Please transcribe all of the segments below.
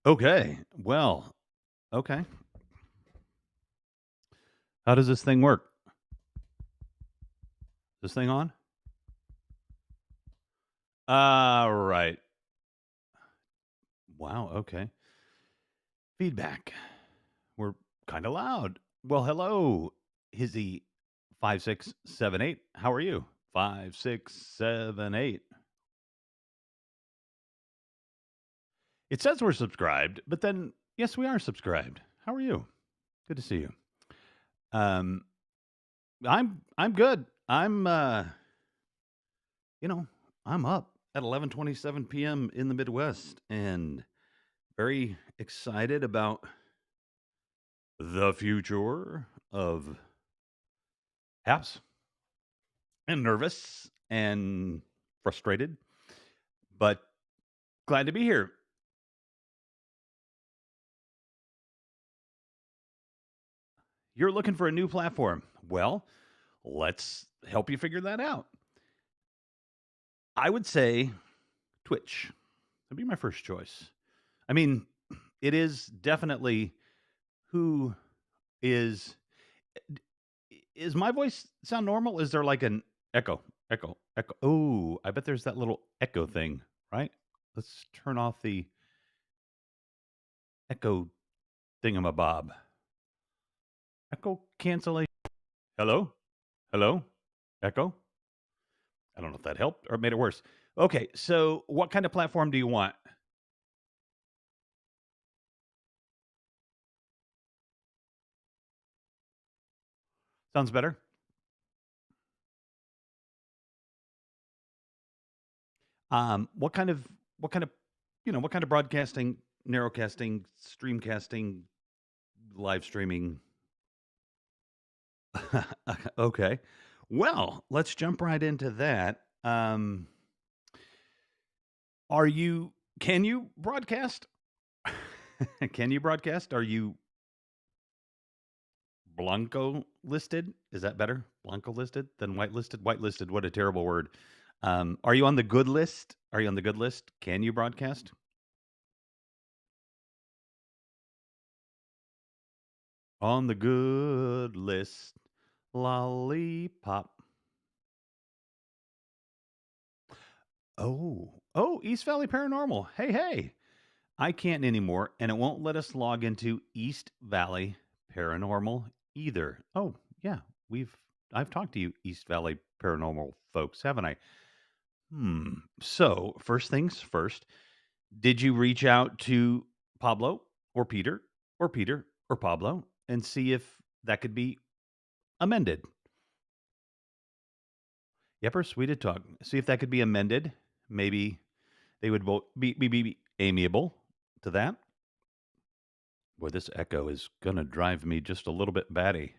Okay. Well, okay. How does this thing work? This thing on? Right. Wow. Okay. Feedback. We're kind of loud. Well, hello, Hizzy 5678. How are you? 5678. It says we're subscribed, but then yes, we are subscribed. How are you? Good to see you. Um, I'm good. You know, I'm up at 11:27 p.m. in the Midwest and very excited about the future of apps and nervous and frustrated, but glad to be here. You're looking for a new platform. Well, let's help you figure that out. I would say Twitch. That'd be my first choice. I mean, it is definitely who is is my voice sound normal? Is there like an echo? Echo, echo. Oh, I bet there's that little echo thing, right? Let's turn off the echo thingamabob. Echo cancellation. Hello? Hello? Echo? I don't know if that helped or made it worse. Okay, so what kind of platform do you want? Sounds better. What kind of what kind of what kind of broadcasting, narrowcasting, streamcasting, live streaming? Okay. Well, let's jump right into that. Are you can you broadcast? Can you broadcast? Are you Blanco listed? Is that better? Blanco listed than white listed? White listed, what a terrible word. Are you on the good list? Are you on the good list? Can you broadcast? On the good list. Lollipop. Oh, East Valley Paranormal. Hey, hey. I can't anymore, and it won't let us log into East Valley Paranormal either. Oh, yeah. We've I've talked to you East Valley Paranormal folks, haven't I? So, first things first, did you reach out to Pablo or Peter or Peter or Pablo and see if that could be amended? Yepers, we did talk. See if that could be amended. Maybe they would both be amiable to that. Boy, this echo is going to drive me just a little bit batty.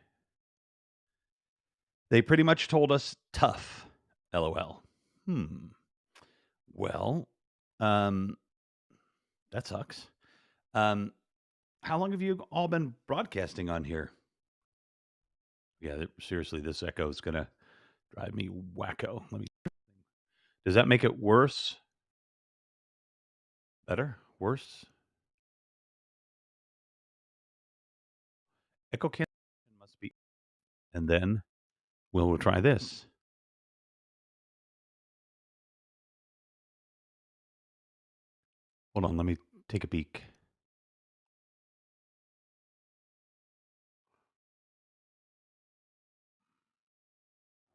They pretty much told us tough. LOL. Hmm. Well, um, that sucks. Um, how long have you all been broadcasting on here? Yeah, seriously, this echo is going to drive me wacko. Let me. Does that make it worse? Better? Worse? Echo cancellation must be. And then we'll try this. Hold on, let me take a peek.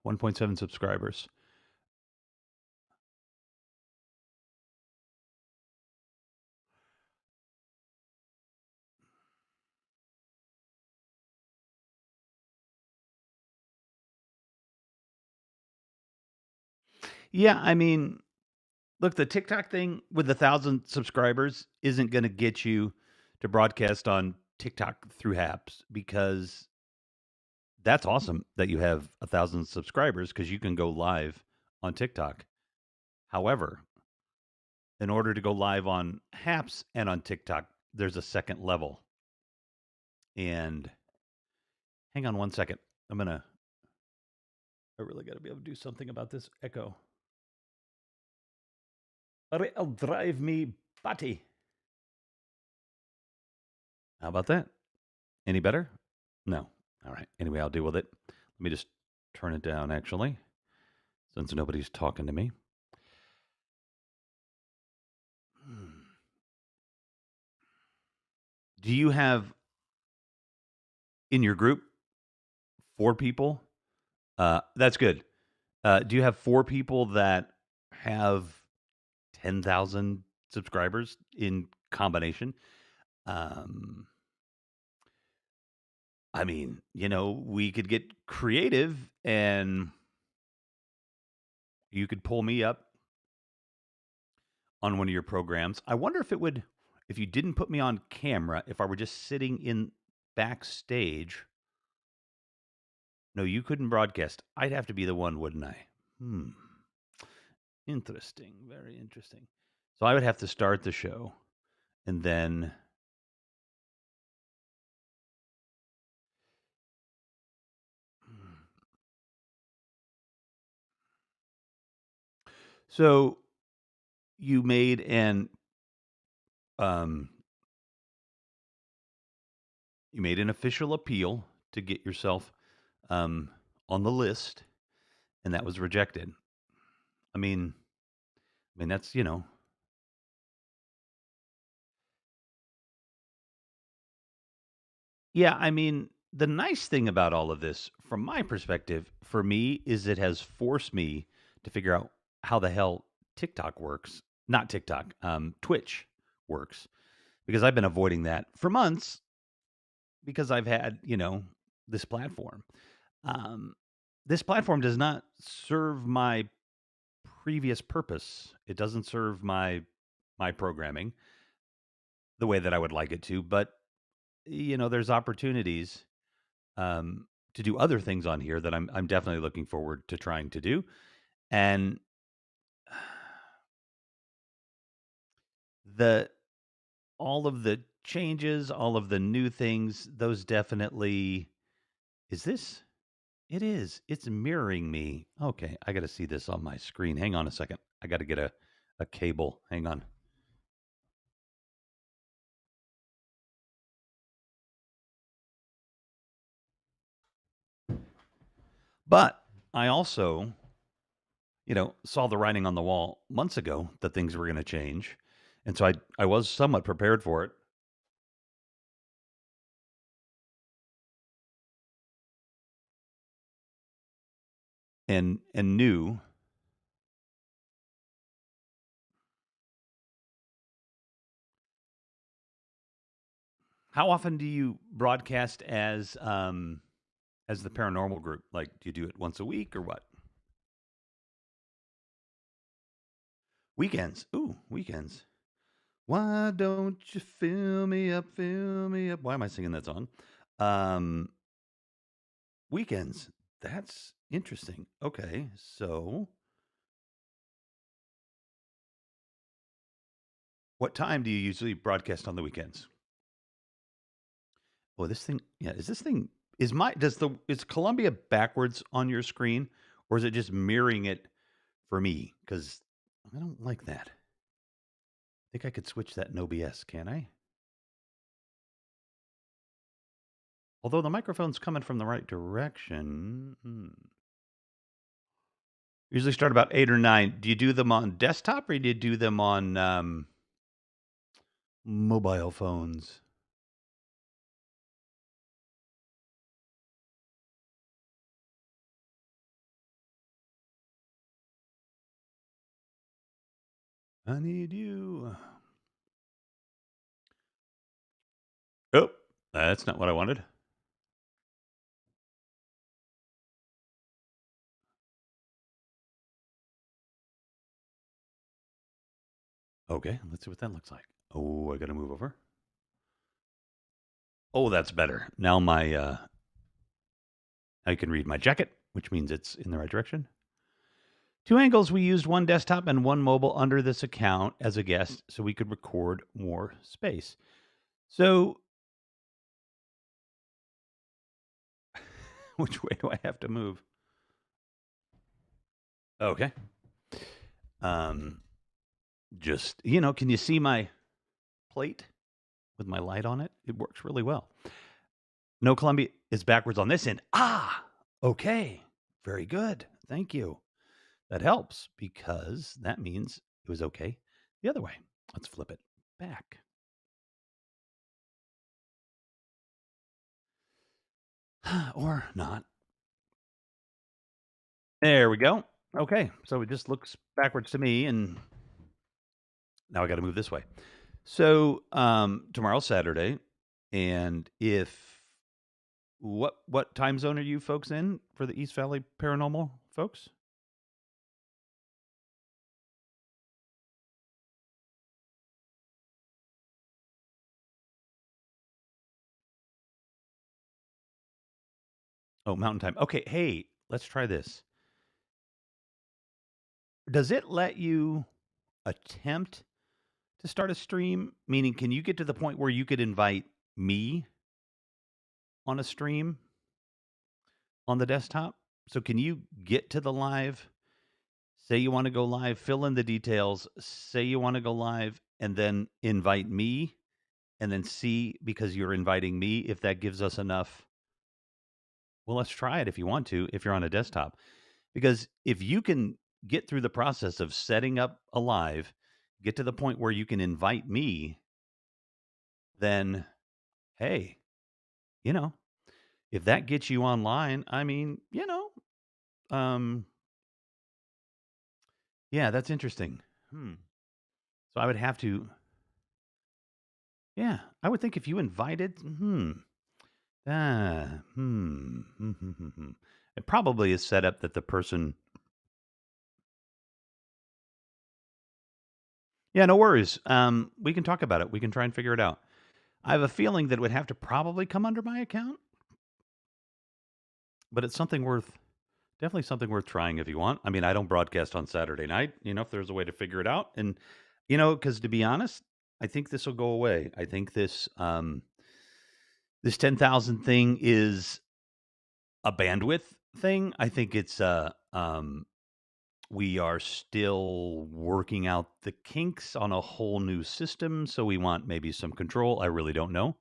1.7 subscribers. Yeah, I mean, look, the TikTok thing with 1,000 subscribers isn't going to get you to broadcast on TikTok through apps because that's awesome that you have 1,000 subscribers because you can go live on TikTok. However, in order to go live on Haps and on TikTok, there's a second level. And hang on one second. I really got to be able to do something about this echo. Or it'll drive me batty. How about that? Any better? No. All right. Anyway, I'll deal with it. Let me just turn it down, actually, since nobody's talking to me. Do you have in your group 4 people? That's good. Do you have 4 people that have 10,000 subscribers in combination? Um, I mean, we could get creative and you could pull me up on one of your programs. I wonder if it would, if you didn't put me on camera, if I were just sitting in backstage. No, you couldn't broadcast. I'd have to be the one, wouldn't I? Interesting. Very interesting. So I would have to start the show and then. So you made um an official appeal to get yourself um on the list, and that was rejected. I mean, that's yeah. I mean, the nice thing about all of this, from my perspective, for me, is it has forced me to figure out how the hell TikTok works. Not TikTok, Twitch works, because I've been avoiding that for months because I've had this platform. Um, this platform does not serve my previous purpose. It doesn't serve my programming the way that I would like it to, but there's opportunities to do other things on here that I'm definitely looking forward to trying to do. And the all of the changes, all of the new things, those definitely. Is this? It is. It's mirroring me. Okay, I got to see this on my screen. Hang on a second. I got to get a cable. Hang on. But I also, saw the writing on the wall months ago that things were going to change. And so I was somewhat prepared for it. And knew. How often do you broadcast as the paranormal group? Like, do you do it once a week or what? Weekends. Ooh, weekends. Why don't you fill me up, fill me up? Why am I singing that song? Um, Weekends. That's interesting. Okay, so what time do you usually broadcast on the weekends? Oh, this thing. Yeah, is this thing is Columbia backwards on your screen, or is it just mirroring it for me? Because I don't like that. I think I could switch that in OBS, can I? Although the microphone's coming from the right direction. Usually start about 8 or 9. Do you do them on desktop or do you do them on mobile phones? I need you. Oh, that's not what I wanted. Okay, let's see what that looks like. Oh, I got to move over. Oh, that's better. Now I can read my jacket, which means it's in the right direction. 2 angles, we used one desktop and one mobile under this account as a guest so we could record more space. So, which way do I have to move? Okay. Um, Just, can you see my plate with my light on it? It works really well. No, Columbia is backwards on this end. Ah, okay. Very good. Thank you. That helps because that means it was okay the other way. Let's flip it back. Or not. There we go. Okay. So it just looks backwards to me, and now I got to move this way. So tomorrow's Saturday, and if what time zone are you folks in for the East Valley Paranormal folks? Oh, Mountain Time. Okay, hey, let's try this. Does it let you attempt to start a stream? Meaning, can you get to the point where you could invite me on a stream on the desktop? So, can you get to the live? Say you want to go live, fill in the details, say you want to go live, and then invite me, and then see because you're inviting me if that gives us enough. Well, let's try it if you want to, if you're on a desktop. Because if you can get through the process of setting up a live, get to the point where you can invite me, then hey, you know, if that gets you online, I mean, um, yeah, that's interesting. Hmm. So I would have to, yeah, I would think if you invited, ah, it probably is set up that the person, yeah, no worries. We can talk about it. We can try and figure it out. I have a feeling that it would have to probably come under my account, but it's something worth, definitely something worth trying if you want. I mean, I don't broadcast on Saturday night, if there's a way to figure it out. And, because to be honest, I think this will go away. I think this 10,000 thing is a bandwidth thing. I think it's we are still working out the kinks on a whole new system, so we want maybe some control. I really don't know.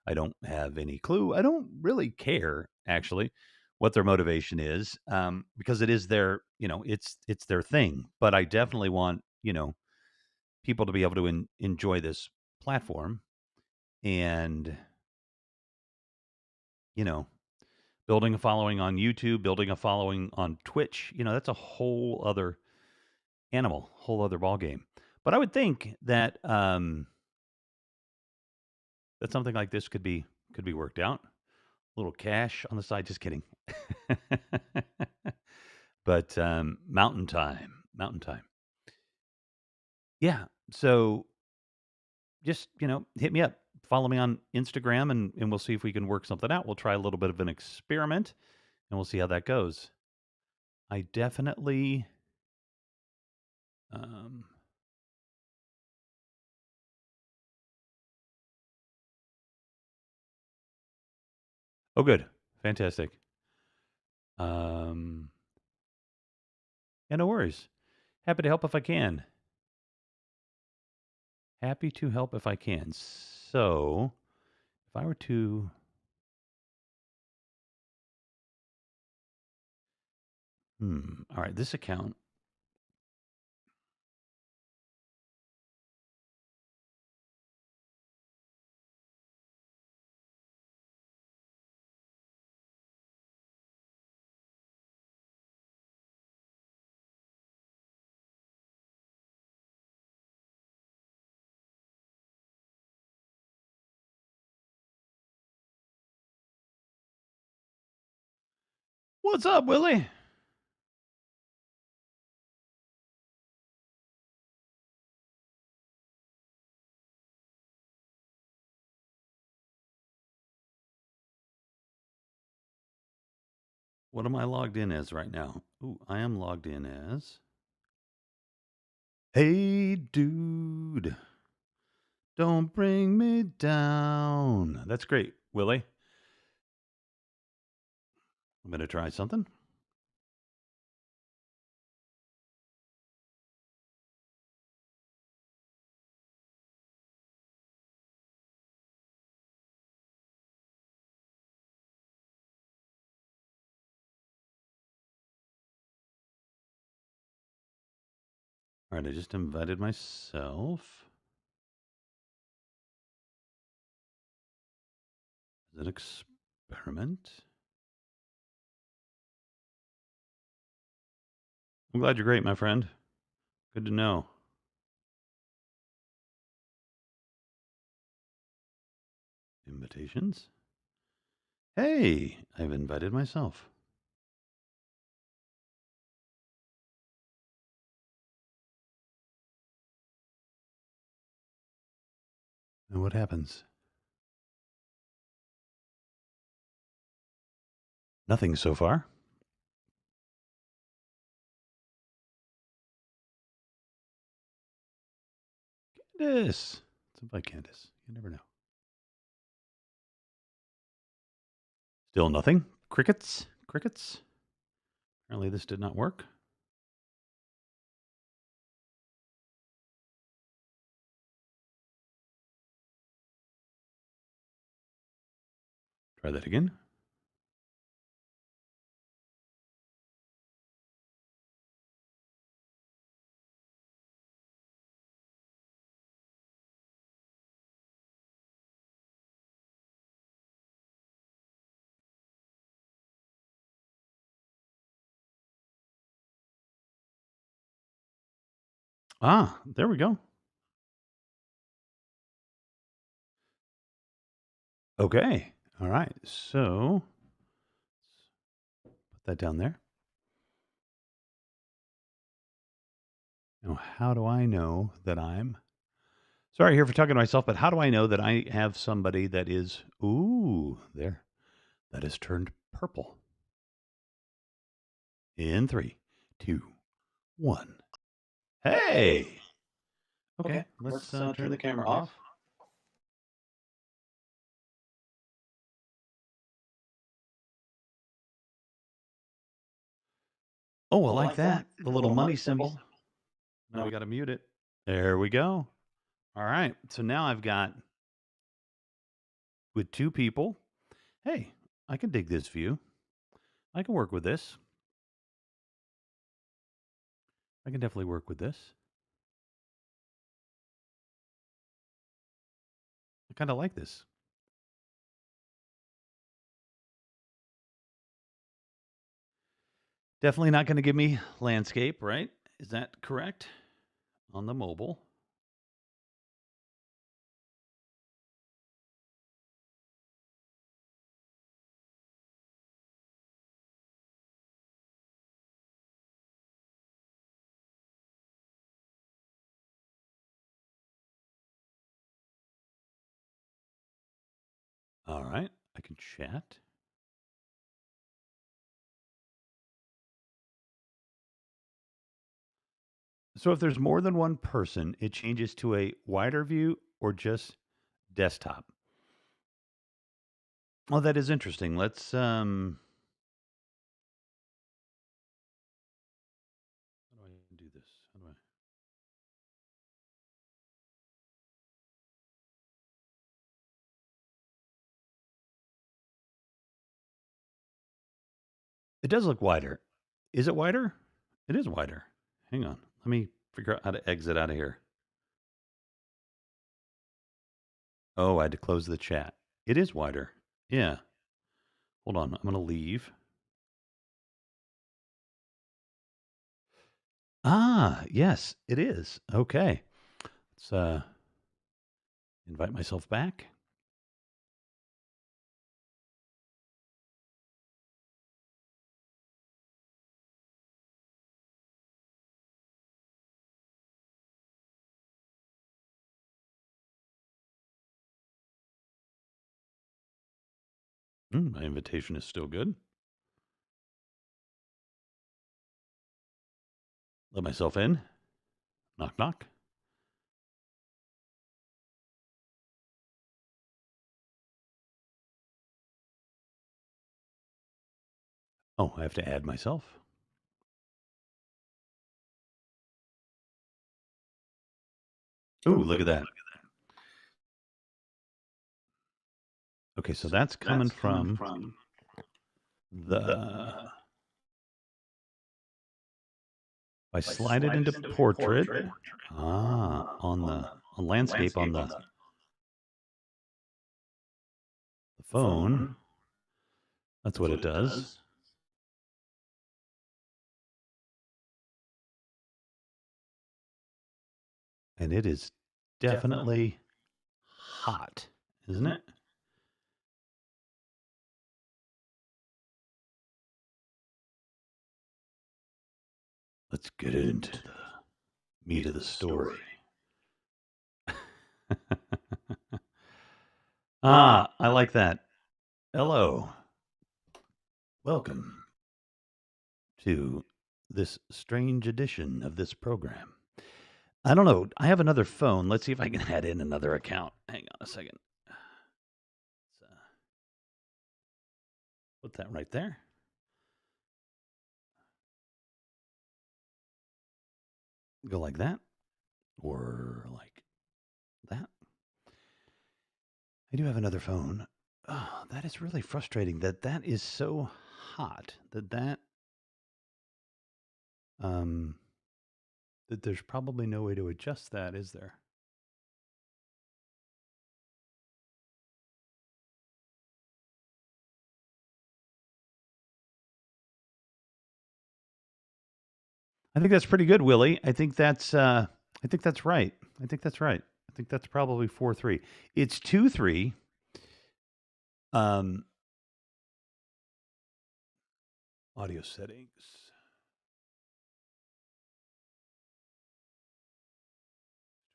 I don't have any clue. I don't really care actually what their motivation is, because it is their, it's their thing. But I definitely want, people to be able to enjoy this platform, and you know building a following on YouTube, building a following on Twitch. That's a whole other animal, whole other ball game. But I would think that that something like this could be worked out. A little cash on the side. Just kidding. But mountain time. Yeah. So just hit me up. Follow me on Instagram, and we'll see if we can work something out. We'll try a little bit of an experiment, and we'll see how that goes. I definitely. Um, oh, good, fantastic. Um, yeah, no worries. Happy to help if I can. Happy to help if I can. So, if I were to, all right, this account. What's up, Willie? What am I logged in as right now? Ooh, I am logged in as. Hey, dude, don't bring me down. That's great, Willie. I'm going to try something. All right, I just invited myself. Is it experiment? I'm glad you're great, my friend. Good to know. Invitations? Hey, I've invited myself. And what happens? Nothing so far. Candace. Let's invite Candace. You never know. Still nothing. Crickets? Crickets? Apparently this did not work. Try that again. Ah, there we go. Okay. All right. So put that down there. Now, how do I know that I'm sorry here for talking to myself, but how do I know that I have somebody that is, ooh, there, that has turned purple? In 3, 2, 1. Hey. Okay, let's turn the camera off. Oh, I like that. The little money symbol. Now we got to mute it. There we go. All right. So now I've got with 2 people. Hey, I can dig this view. I can work with this. I can definitely work with this. I kind of like this. Definitely not going to give me landscape, right? Is that correct? On the mobile. All right. I can chat. So if there's more than one person, it changes to a wider view or just desktop. Oh, that is interesting. Let's how do I do this? How do I It does look wider. Is it wider? It is wider. Hang on. Let me figure out how to exit out of here. Oh, I had to close the chat. It is wider. Yeah. Hold on. I'm going to leave. Ah, yes, it is. Okay. Let's invite myself back. My invitation is still good. Let myself in. Knock, knock. Oh, I have to add myself. Ooh, look at that. Okay, so that's coming from the If I slide it into portrait, on on landscape on the phone, that's what it does. And it is definitely hot, isn't it? Let's get into the meat of the story. I like that. Hello. Welcome to this strange edition of this program. I don't know. I have another phone. Let's see if I can add in another account. Hang on a second. Let's, put that right there. Go like that or like that. I do have another phone. Oh, that is really frustrating that is so hot that there's probably no way to adjust that, is there? I think that's pretty good, Willie. I think that's right. I think that's right. I think that's probably 4-3. It's 2-3. Audio settings.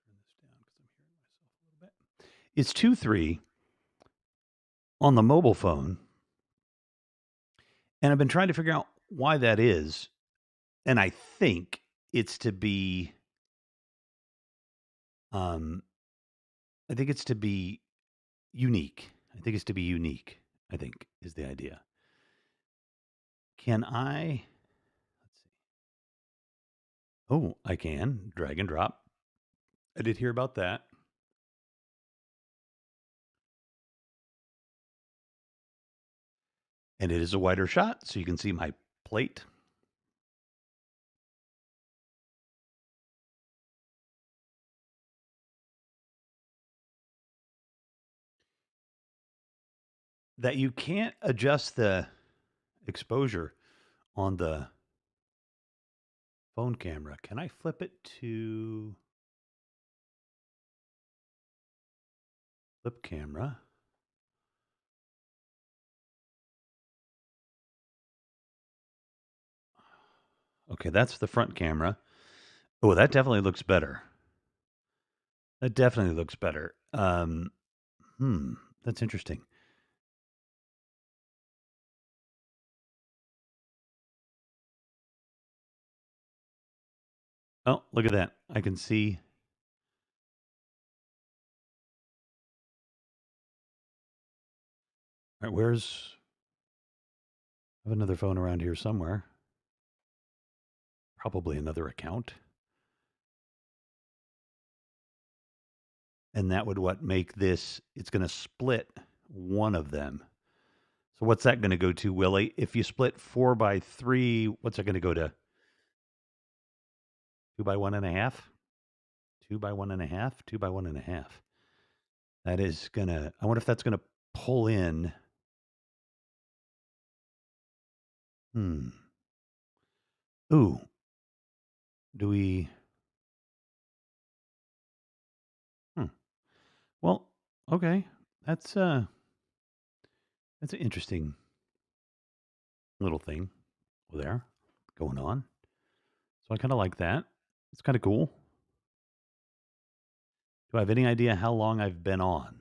Turn this down because I'm hearing myself a little bit. It's 2-3 on the mobile phone. And I've been trying to figure out why that is. And I think it's to be I think it's to be unique. I think it's to be unique, I think is the idea. Can I let's see. Oh, I can drag and drop. I did hear about that. And it is a wider shot, so you can see my plate. That you can't adjust the exposure on the phone camera. Can I flip it to flip camera? Okay, that's the front camera. Oh, that definitely looks better. That definitely looks better. That's interesting. Oh, look at that. I can see. All right, where's I have another phone around here somewhere. Probably another account. And that would what make this it's going to split one of them. So what's that going to go to, Willie? If you split 4x3, what's that going to go to? 2 by 1.5? 2 by 1.5? 2 by 1.5. That is going to, I wonder if that's going to pull in. Ooh. Do we? Well, okay. That's an interesting little thing there going on. So I kind of like that. It's kind of cool. Do I have any idea how long I've been on?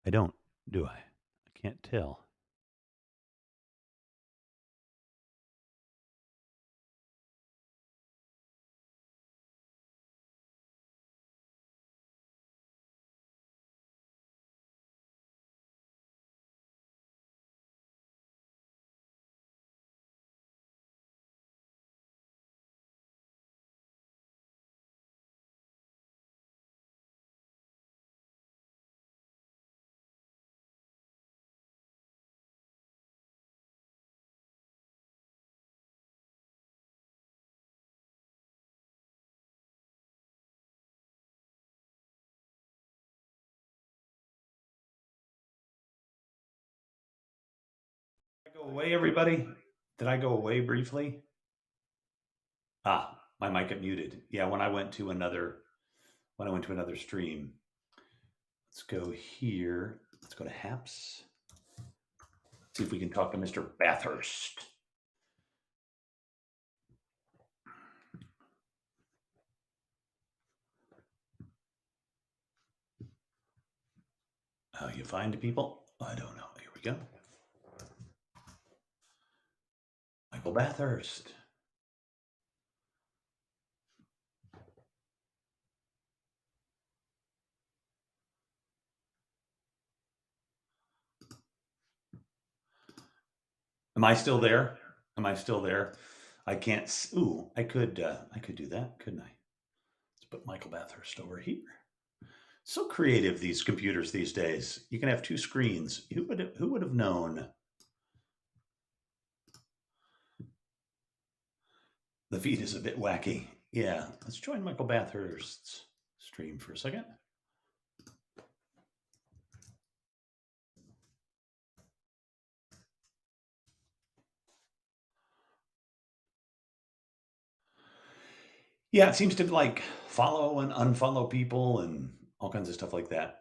I don't, do I? I can't tell. Go away, everybody. Did I go away briefly? My mic got muted. Yeah, when I went to another stream. Let's go here. Let's go to Haps. See if we can talk to Mr. Bathurst. How you find people? I don't know. Here we go. Michael Bathurst. Am I still there? Am I still there? I can't. Ooh, I could do that, couldn't I? Let's put Michael Bathurst over here. So creative, these computers these days. You can have two screens. Who would have known? The feed is a bit wacky. Yeah, let's join Michael Bathurst's stream for a second. Yeah, it seems to like follow and unfollow people and all kinds of stuff like that.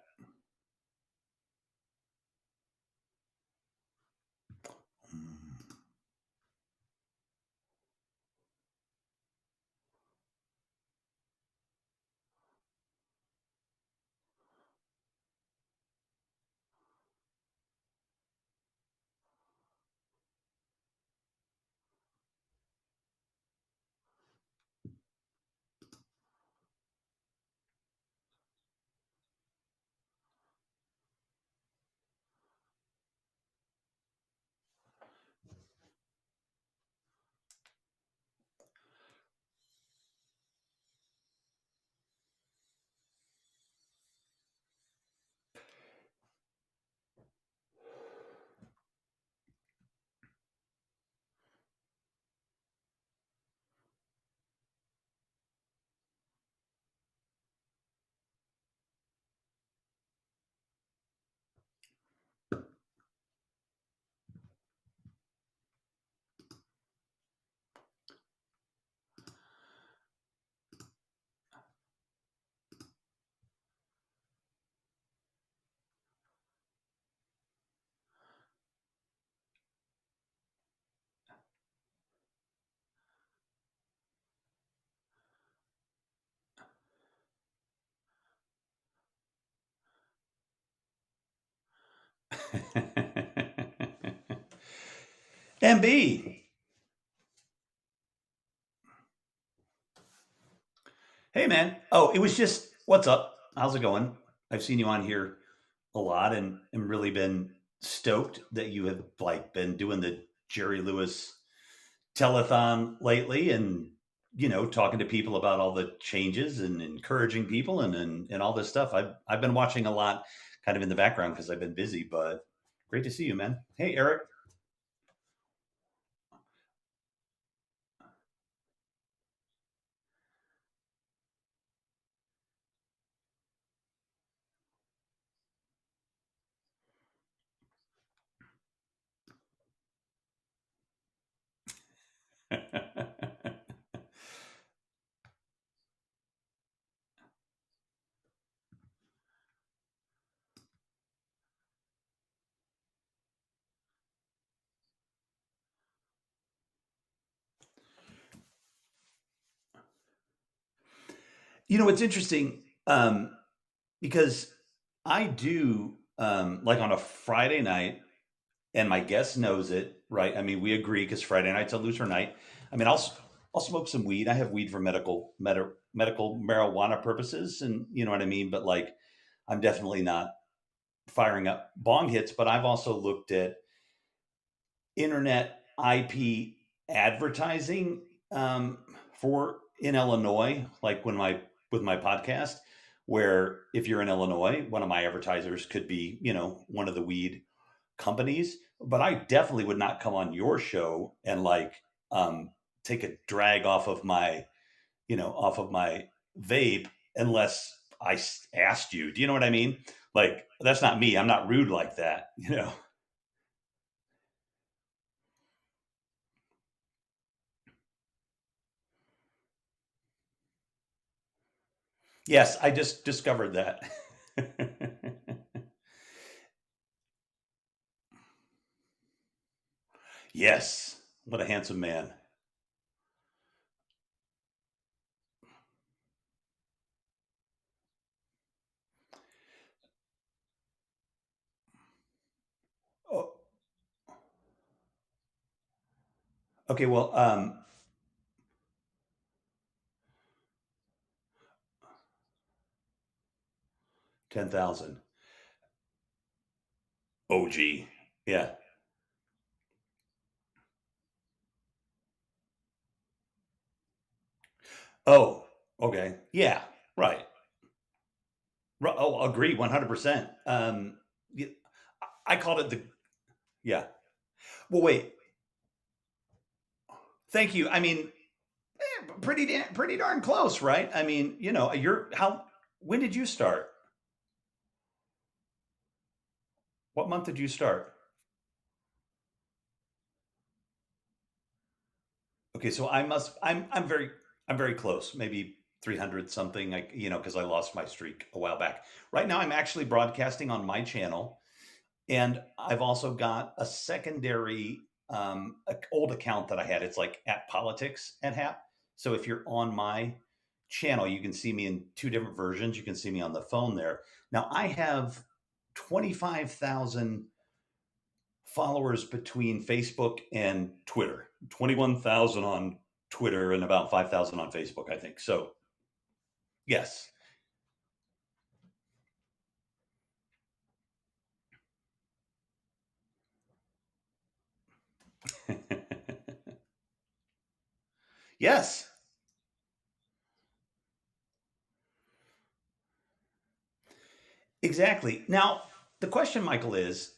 MB. Hey, man. Oh, it was just, what's up? How's it going? I've seen you on here a lot and really been stoked that you have like been doing the Jerry Lewis telethon lately and talking to people about all the changes and encouraging people and all this stuff. I've been watching a lot kind of in the background because I've been busy, but great to see you, man. Hey, Eric. It's interesting because I do like on a Friday night, and my guest knows it, right? I mean, we agree because Friday night's a looser night. I mean, I'll smoke some weed. I have weed for medical marijuana purposes, and you know what I mean. But like, I'm definitely not firing up bong hits. But I've also looked at internet IP advertising for in Illinois, like with my podcast, where if you're in Illinois, one of my advertisers could be, one of the weed companies. But I definitely would not come on your show and like take a drag off of my vape unless asked you. Do you know what I mean? Like that's not me. I'm not rude like that. Yes, I just discovered that. Yes, what a handsome man. Oh, okay, well, 10,000. OG. Yeah. Oh, okay. Yeah, right. Oh, agree 100%. Y- I called it the, yeah. Well, wait. Thank you. I mean, pretty darn close, right? I mean, when did you start? What month did you start? Okay, so I'm very close, maybe 300 something, because I lost my streak a while back. Right now, I'm actually broadcasting on my channel, and I've also got a secondary old account that I had. It's like at politics at Hap. So if you're on my channel, you can see me in two different versions. You can see me on the phone there. Now I have 25,000 followers between Facebook and Twitter. 21,000 on Twitter and about 5,000 on Facebook, I think. So, yes. Yes, exactly. Now, the question, Michael, is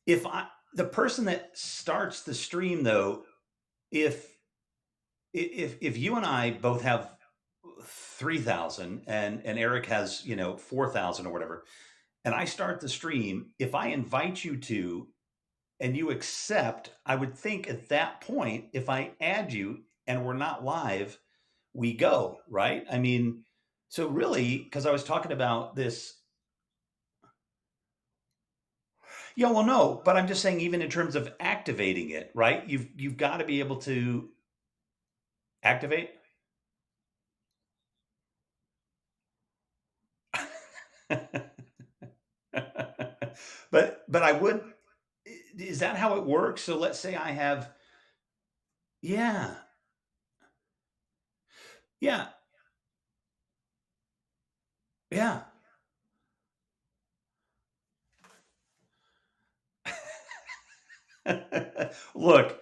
if the person that starts the stream, though, if if you and I both have 3,000 and Eric has 4,000 or whatever, and I start the stream, if I invite you to and you accept, I would think at that point, if I add you and we're not live, we go, right? I mean, so really, because I was talking about this, yeah, well, no, but I'm just saying, even in terms of activating it, right? You've got to be able to activate. But I would, is that how it works? So let's say I have, yeah, yeah, yeah. Look,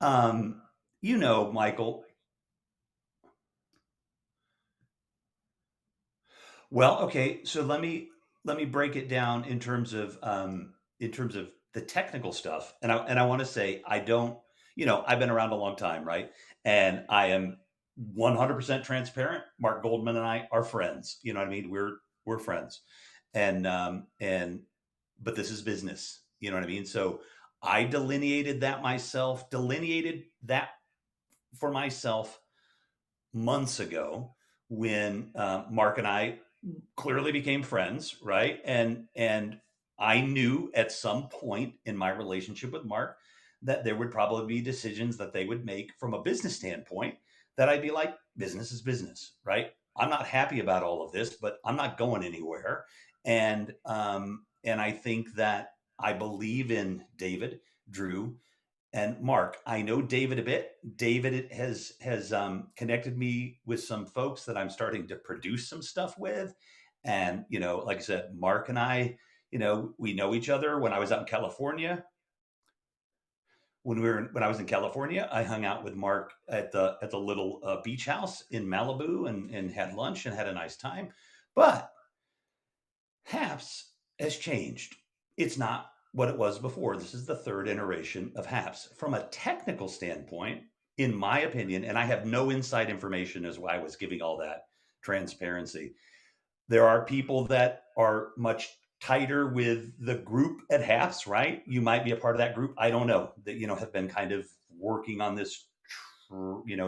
um, Michael. Well, okay, so let me break it down in terms of the technical stuff, and I want to say I don't, I've been around a long time, right? And I am 100% transparent. Mark Goldman and I are friends. You know what I mean? We're friends, and but this is business. You know what I mean? So I delineated that for myself months ago when Mark and I clearly became friends, right? And I knew at some point in my relationship with Mark that there would probably be decisions that they would make from a business standpoint that I'd be like, business is business, right? I'm not happy about all of this, but I'm not going anywhere. And I think that I believe in David, Drew, and Mark. I know David a bit. David has connected me with some folks that I'm starting to produce some stuff with, and like I said, Mark and I, we know each other. When I was out in California, when I was in California, I hung out with Mark at the little beach house in Malibu and had lunch and had a nice time. But HAPS has changed. It's not what it was before. This is the third iteration of HAPS. From a technical standpoint, in my opinion, and I have no inside information as why I was giving all that transparency, there are people that are much tighter with the group at HAPS, right? You might be a part of that group. I don't know, that have been kind of working on this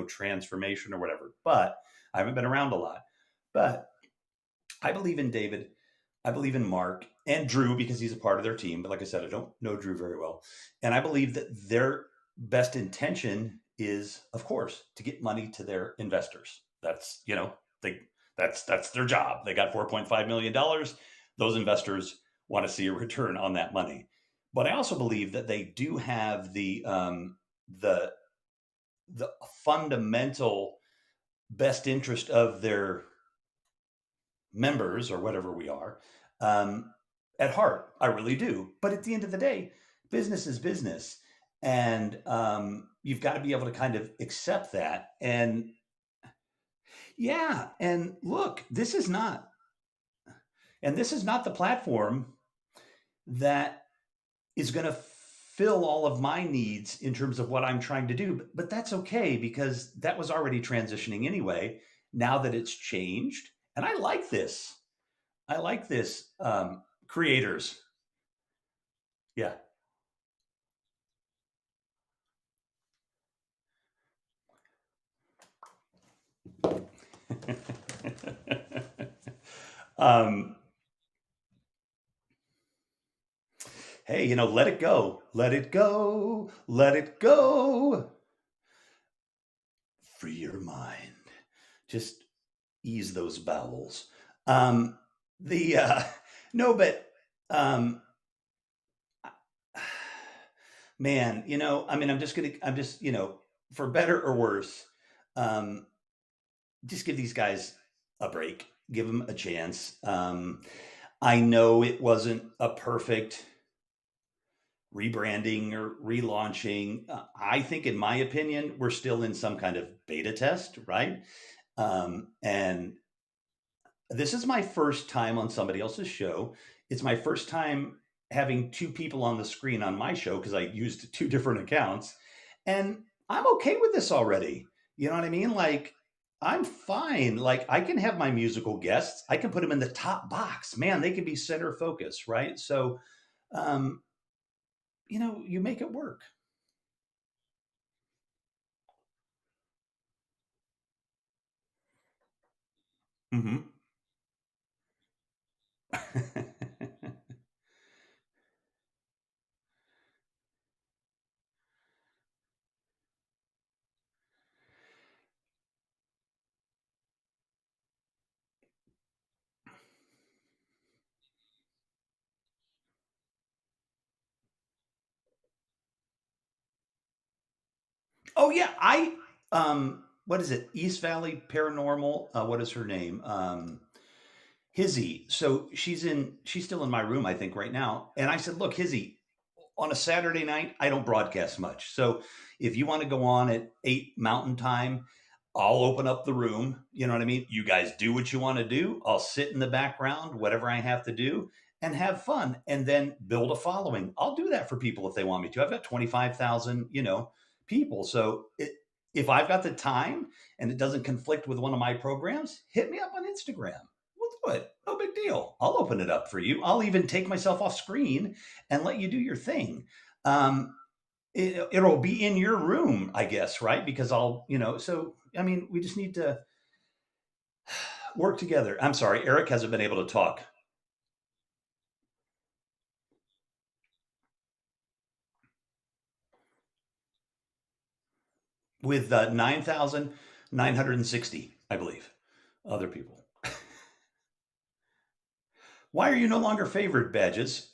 transformation or whatever. But I haven't been around a lot. But I believe in David. I believe in Mark and Drew because he's a part of their team. But like I said, I don't know Drew very well. And I believe that their best intention is, of course, to get money to their investors. That's, they that's their job. They got $4.5 million. Those investors want to see a return on that money. But I also believe that they do have the the fundamental best interest of their members or whatever we are um, at heart. I really do. But at the end of the day, business is business. And you've got to be able to kind of accept that. And yeah, and look, this is not the platform that is going to fill all of my needs in terms of what I'm trying to do. But that's okay because that was already transitioning anyway. Now that it's changed, and I like this. I like this. Creators. Yeah. um, hey, let it go. Let it go. Let it go. Free your mind. Just ease those bowels. The no, but um, man, I mean, I'm just, for better or worse, um, just give these guys a break, give them a chance. I know it wasn't a perfect rebranding or relaunching. I think, in my opinion, we're still in some kind of beta test, right? And this is my first time on somebody else's show. It's my first time having two people on the screen on my show because I used two different accounts. And I'm okay with this already. You know what I mean? Like, I'm fine. Like, I can have my musical guests, I can put them in the top box. Man, they can be center focus, right? So, um, you make it work. Hmm. Oh yeah, what is it? East Valley Paranormal. What is her name? Hizzy. So she's still in my room, I think, right now. And I said, look, Hizzy, on a Saturday night, I don't broadcast much. So if you want to go on at 8 Mountain Time, I'll open up the room. You know what I mean? You guys do what you want to do. I'll sit in the background, whatever I have to do, and have fun and then build a following. I'll do that for people if they want me to. I've got 25,000, people. So if I've got the time and it doesn't conflict with one of my programs, hit me up on Instagram. We'll do it. No big deal. I'll open it up for you. I'll even take myself off screen and let you do your thing. Um, it'll be in your room, I guess, right? Because so I mean, we just need to work together. I'm sorry, Eric hasn't been able to talk. With 9,960, I believe, other people. Why are you no longer favored, Badges?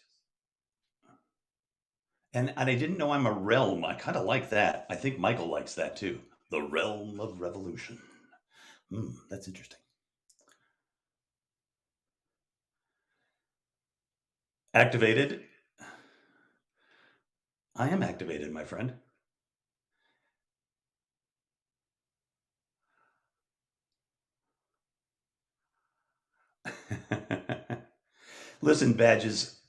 And I didn't know I'm a realm. I kind of like that. I think Michael likes that too. The realm of revolution. That's interesting. Activated. I am activated, my friend. Listen, Badges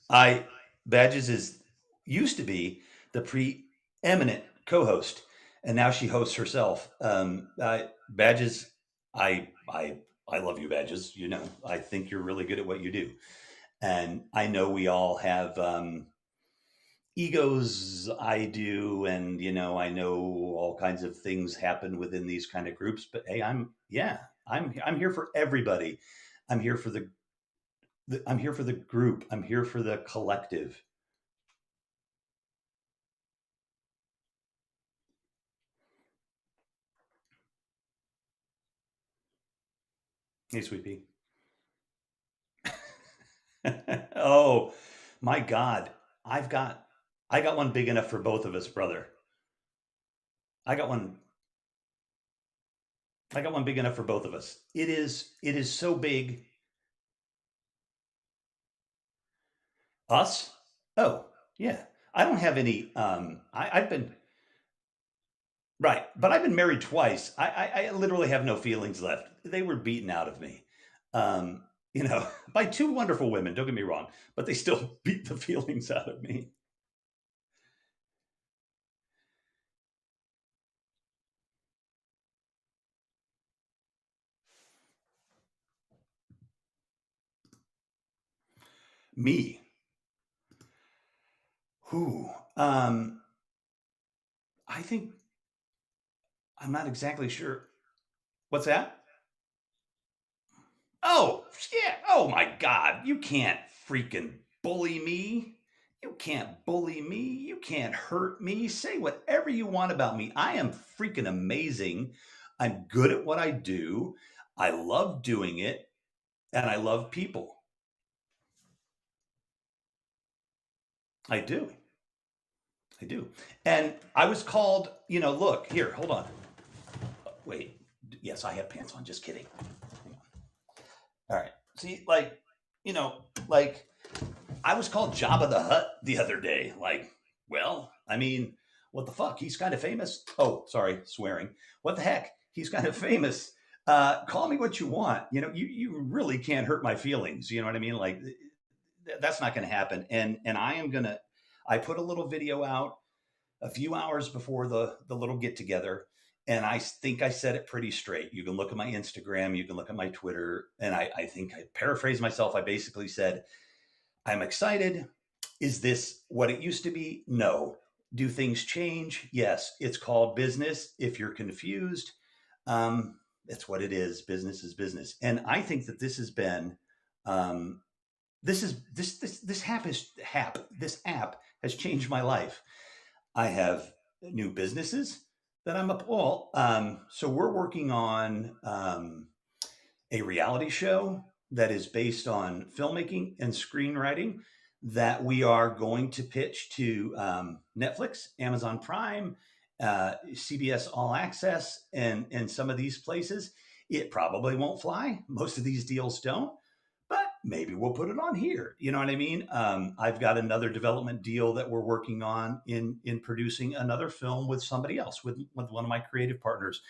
is used to be the preeminent co-host, and now she hosts herself. Badges, I love you, Badges. I think you're really good at what you do, and I know we all have egos. I do, and I know all kinds of things happen within these kind of groups. But hey, I'm here for everybody. I'm here for the I'm here for the group. I'm here for the collective. Hey, sweet pea. Oh, my God. I've got I got one big enough for both of us, brother. I got one I got one big enough for both of us. It is so big. Us? Oh, yeah. I don't have any I've been right, but I've been married twice. I literally have no feelings left. They were beaten out of me. Um, by two wonderful women, don't get me wrong, but they still beat the feelings out of me. Me. Who? I think I'm not exactly sure. What's that? Oh, yeah. Oh my God. You can't freaking bully me. You can't bully me. You can't hurt me. Say whatever you want about me. I am freaking amazing. I'm good at what I do. I love doing it and I love people. I do. I do. And I was called, look, here, hold on. Wait. Yes, I have pants on. Just kidding. All right. See, like I was called Jabba the Hutt the other day. Like, well, I mean, what the fuck? He's kind of famous. Oh, sorry, swearing. What the heck? He's kind of famous. Call me what you want. You really can't hurt my feelings. You know what I mean? Like, that's not going to happen. And I am gonna. I put a little video out a few hours before the little get together, and I think I said it pretty straight. You can look at my Instagram, you can look at my Twitter, and I think I paraphrased myself. I basically said, I'm excited. Is this what it used to be? No. Do things change? Yes. It's called business. If you're confused, that's what it is. Business is business. And I think that this has been, this is this this app has changed my life. I have new businesses that I'm up. Well, so we're working on a reality show that is based on filmmaking and screenwriting that we are going to pitch to Netflix, Amazon Prime, CBS All Access, and some of these places. It probably won't fly. Most of these deals don't, but maybe we'll put it on here. You know what I mean? I've got another development deal that we're working on in producing another film with somebody else, with one of my creative partners.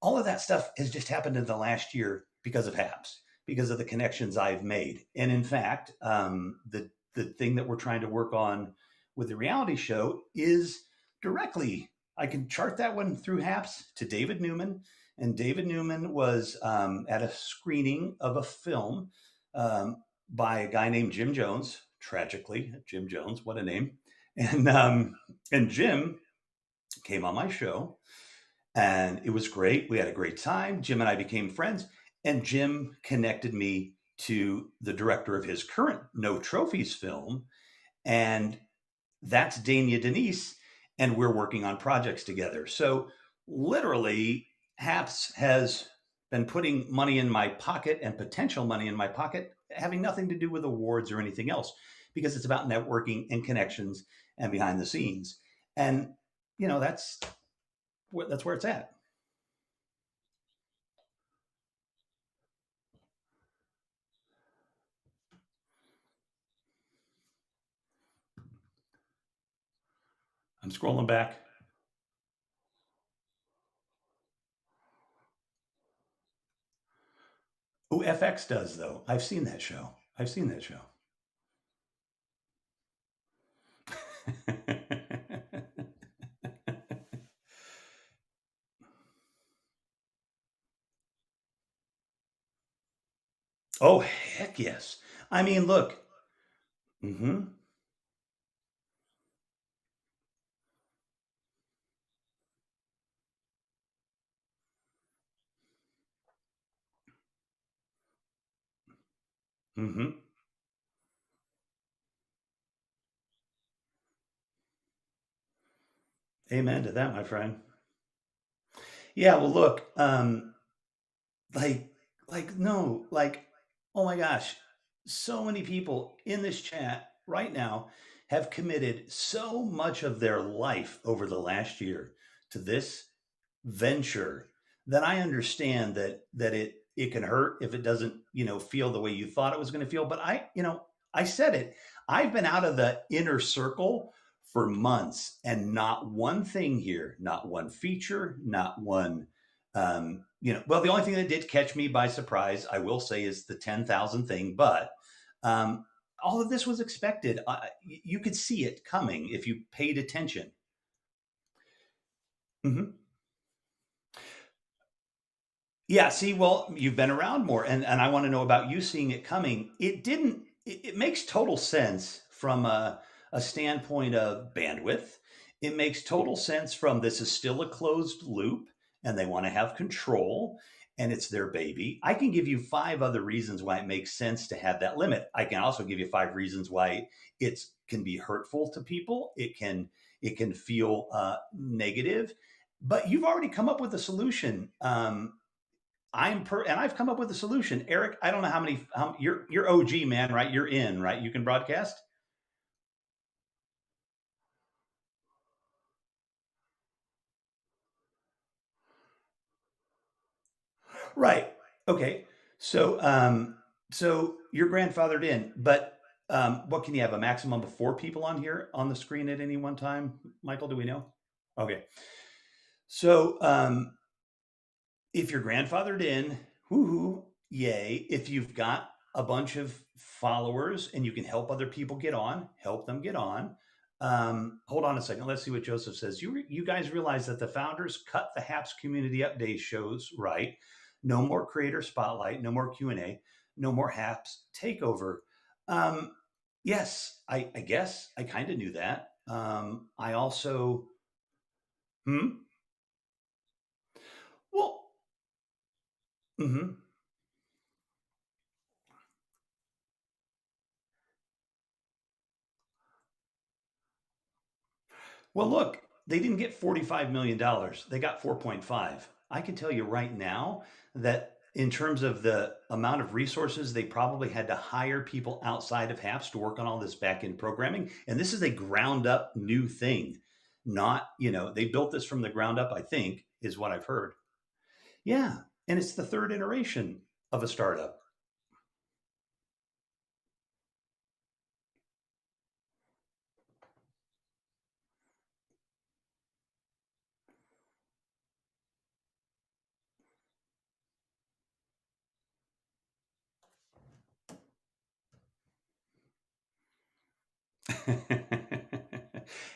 All of that stuff has just happened in the last year because of HAPS, because of the connections I've made. And in fact, the thing that we're trying to work on with the reality show is directly. I can chart that one through HAPS to David Newman, and David Newman was at a screening of a film by a guy named Jim Jones. Tragically, Jim Jones, what a name! And Jim came on my show and it was great. We had a great time. Jim and I became friends, and Jim connected me to the director of his current No Trophies film, and that's Dania Denise, and we're working on projects together. So literally, Haps has been putting money in my pocket and potential money in my pocket, having nothing to do with awards or anything else, because it's about networking and connections and behind the scenes. And that's where it's at. I'm scrolling back. Oh, FX does though. I've seen that show. I've seen that show. Oh, heck yes. I mean, look. Mm-hmm. Mm-hmm. Amen to that, my friend. Yeah, well, look, like, no, oh my gosh, so many people in this chat right now have committed so much of their life over the last year to this venture that I understand that it can hurt if it doesn't, feel the way you thought it was going to feel. But I said it. I've been out of the inner circle for months, and not one thing here, not one feature, not one. Well, the only thing that did catch me by surprise, I will say, is the 10,000 thing. But um, all of this was expected. You could see it coming if you paid attention. Mhm. Yeah, see, well, you've been around more, and I want to know about you seeing it coming. It didn't. It makes total sense from a standpoint of bandwidth. It makes total sense from this is still a closed loop, and they want to have control, and it's their baby. I can give you five other reasons why it makes sense to have that limit. I can also give you five reasons why it can be hurtful to people. It can feel negative, but you've already come up with a solution. And I've come up with a solution. Eric, I don't know you're OG man, right? You're in, right? You can broadcast. Right. Okay. So you're grandfathered in, but what can you have? A maximum of four people on here on the screen at any one time? Michael, do we know? Okay. So if you're grandfathered in, woohoo, yay. If you've got a bunch of followers and you can help other people get on, help them get on. Hold on a second. Let's see what Joseph says. You guys realize that the founders cut the HAPS community update shows, right? No more creator spotlight, no more Q&A, no more HAPS takeover. Um, yes, I guess I kind of knew that. I also, hmm? Well, mhm. Well, look, they didn't get $45 million. They got 4.5. I can tell you right now that in terms of the amount of resources, they probably had to hire people outside of HAPS to work on all this back end programming. And this is a ground up new thing. Not, they built this from the ground up, I think, is what I've heard. Yeah. And it's the third iteration of a startup.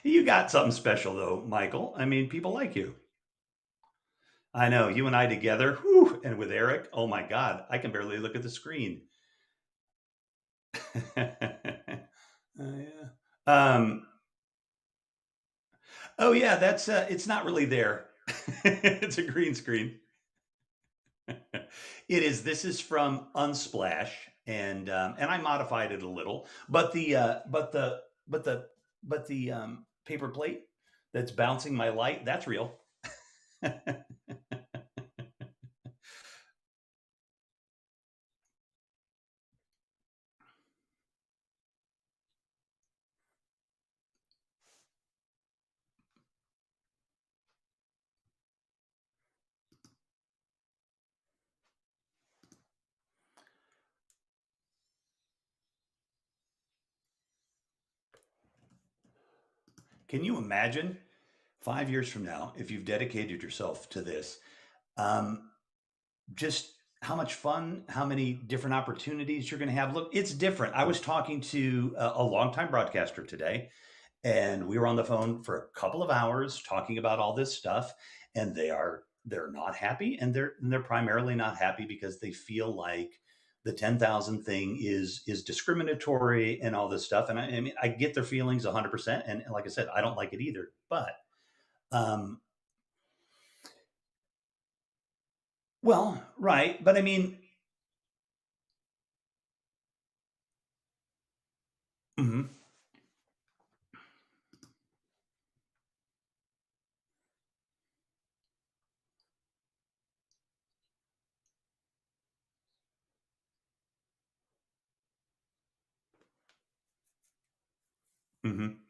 You got something special, though, Michael. I mean, people like you. I know you and I together, whew, and with Eric, oh my God, I can barely look at the screen. Yeah. Um, oh yeah, that's it's not really there. It's a green screen. It is. This is from Unsplash, and I modified it a little, but the paper plate that's bouncing my light, that's real. Can you imagine 5 years from now if you've dedicated yourself to this? Um, just how much fun, how many different opportunities you're going to have. Look, it's different. I was talking to a longtime broadcaster today, and we were on the phone for a couple of hours talking about all this stuff, and they're not happy, and they're primarily not happy because they feel like the 10,000 thing is discriminatory and all this stuff. And I mean, I get their feelings 100%. And like I said, I don't like it either. But um, well, right. But I mean, mhm. Hmm.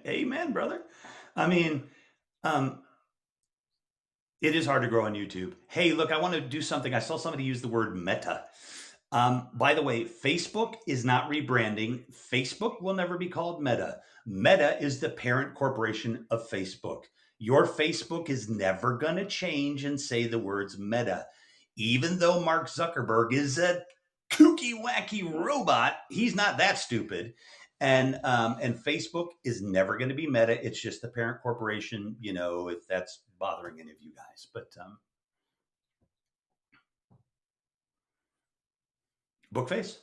Amen, brother. I mean, um, it is hard to grow on YouTube. Hey, look, I want to do something. I saw somebody use the word meta. By the way, Facebook is not rebranding. Facebook will never be called Meta. Meta is the parent corporation of Facebook. Your Facebook is never going to change and say the words Meta. Even though Mark Zuckerberg is a kooky, wacky robot, he's not that stupid. And Facebook is never going to be Meta. It's just the parent corporation. You know, if that's bothering any of you guys, but Bookface.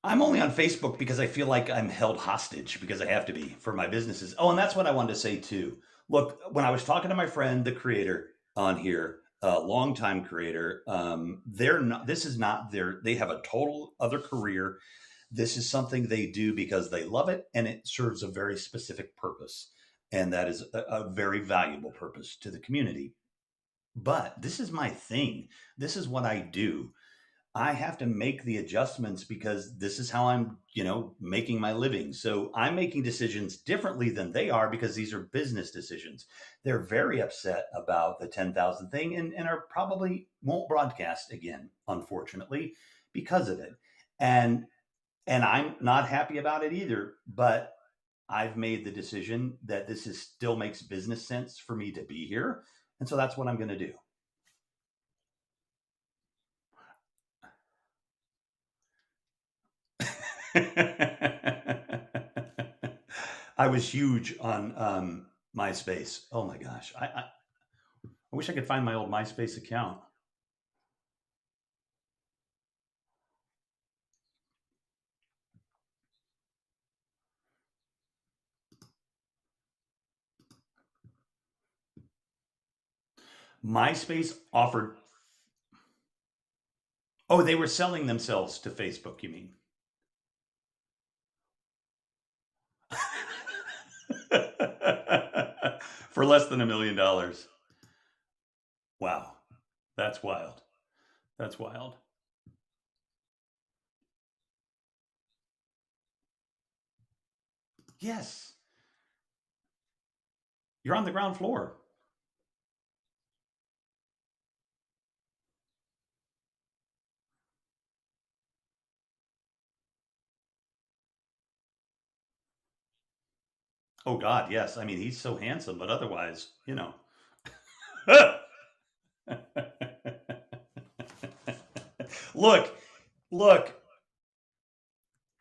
I'm only on Facebook because I feel like I'm held hostage because I have to be for my businesses. Oh, and that's what I wanted to say too. Look, when I was talking to my friend, the creator on here, a longtime creator, they're not. This is not their. They have a total other career. This is something they do because they love it and it serves a very specific purpose, and that is a very valuable purpose to the community. But this is my thing. This is what I do. I have to make the adjustments because this is how I'm, making my living. So I'm making decisions differently than they are because these are business decisions. They're very upset about the 10,000 thing and are probably won't broadcast again, unfortunately, because of it. And and I'm not happy about it either, but I've made the decision that this is still makes business sense for me to be here. And so that's what I'm going to do. I was huge on MySpace. Oh my gosh, I wish I could find my old MySpace account. MySpace offered. Oh, they were selling themselves to Facebook. You mean? For less than $1 million. Wow, that's wild. That's wild. Yes, you're on the ground floor. Oh God, yes. I mean, he's so handsome, but otherwise, look, look,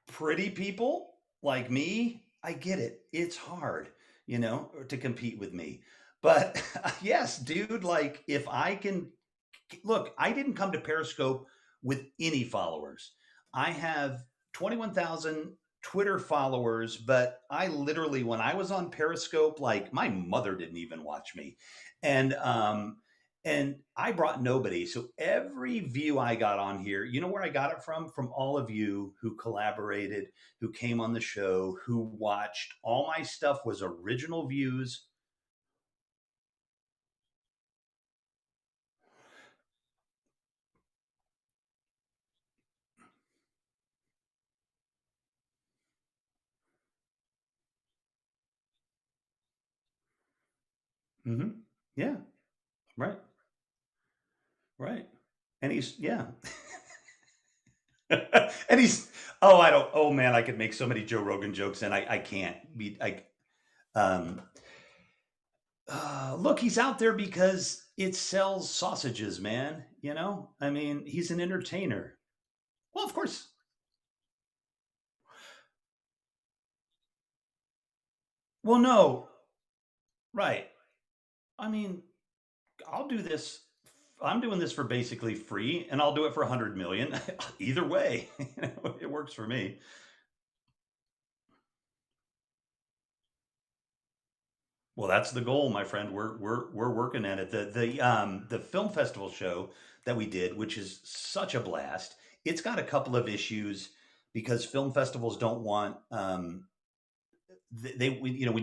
pretty people like me, I get it. It's hard, to compete with me. But yes, dude, like if I can look, I didn't come to Periscope with any followers. I have 21,000 Twitter followers, but I literally, when I was on Periscope, like my mother didn't even watch me. And I brought nobody. So every view I got on here, you know where I got it from? From all of you who collaborated, who came on the show, who watched. All my stuff was original views. Hmm. Yeah, right, right. And he's, yeah. And he's, oh, I don't, oh man, I could make so many Joe Rogan jokes and I can't be, um, look, he's out there because it sells sausages, man. I mean, he's an entertainer. Well, of course. Well, no, right. I mean, I'll do this. I'm doing this for basically free and I'll do it for 100 million. Either way, it works for me. Well, that's the goal, my friend. We're working at it. The film festival show that we did, which is such a blast. It's got a couple of issues because film festivals don't want when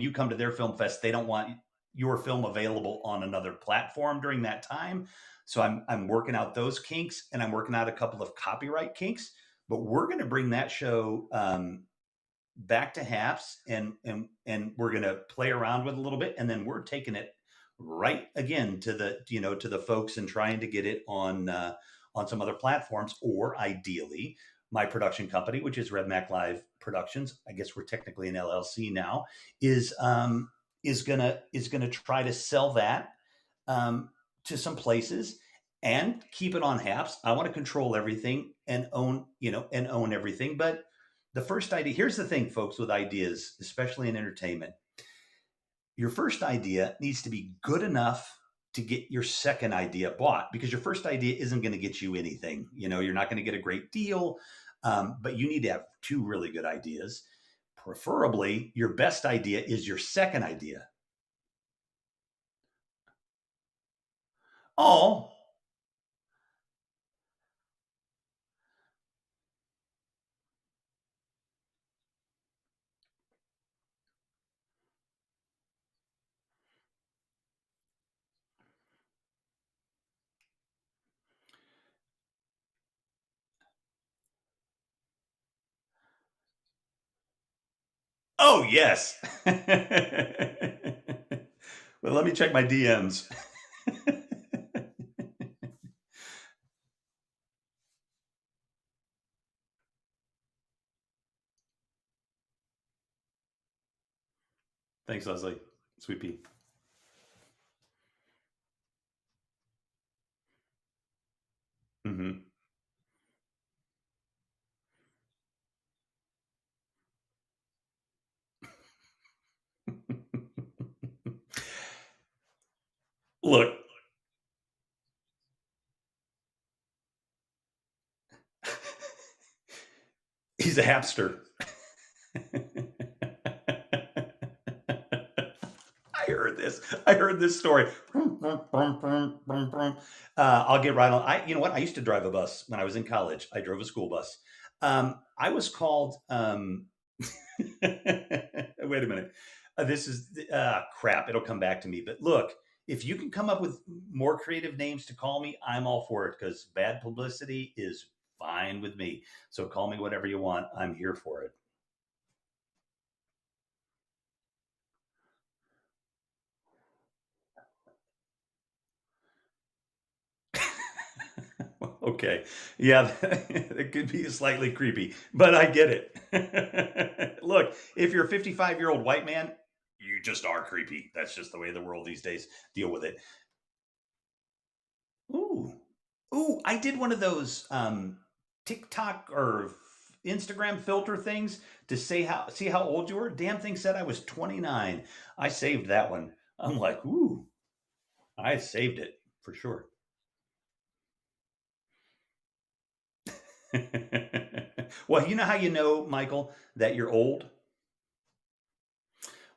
you come to their film fest, they don't want your film available on another platform during that time. So I'm working out those kinks, and I'm working out a couple of copyright kinks. But we're going to bring that show back to HAPS, and we're going to play around with it a little bit, and then we're taking it right again to the folks and trying to get it on some other platforms, or ideally my production company, which is Redmac Live Productions. I guess we're technically an LLC now. Is gonna try to sell that um, to some places and keep it on HAPS. I want to control everything and own everything. But the first idea, here's the thing, folks, with ideas, especially in entertainment, your first idea needs to be good enough to get your second idea bought, because your first idea isn't going to get you anything. You're not going to get a great deal, but you need to have two really good ideas. Preferably, your best idea is your second idea. Oh, oh, yes. Well, let me check my DMs. Thanks, Leslie. Sweet pea. Hmm. Look, he's a hapster. I heard this. I heard this story. I'll get right on. You know what? I used to drive a bus when I was in college. I drove a school bus. I was called. Wait a minute. This is crap. It'll come back to me. But look, if you can come up with more creative names to call me, I'm all for it, because bad publicity is fine with me. So call me whatever you want. I'm here for it. Okay. Yeah, it could be slightly creepy, but I get it. Look, if you're a 55-year-old white man, you just are creepy. That's just the way the world these days deal with it. Ooh. Ooh, I did one of those TikTok or Instagram filter things to see how old you were. Damn thing said I was 29. I saved that one. I'm like, ooh, I saved it for sure. Well, you know how you know, Michael, that you're old?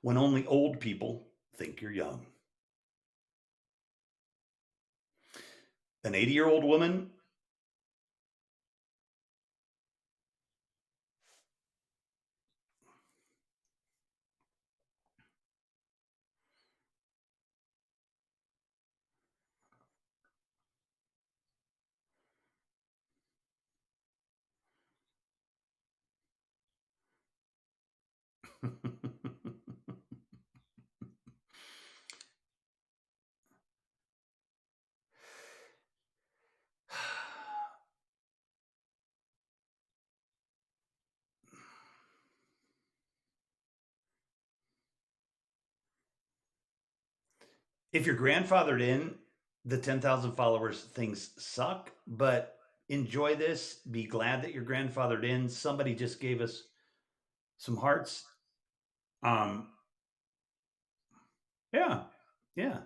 When only old people think you're young. An 80-year-old woman. If you're grandfathered in, the 10,000 followers things suck, but enjoy this. Be glad that you're grandfathered in. Somebody just gave us some hearts. Um, yeah, yeah.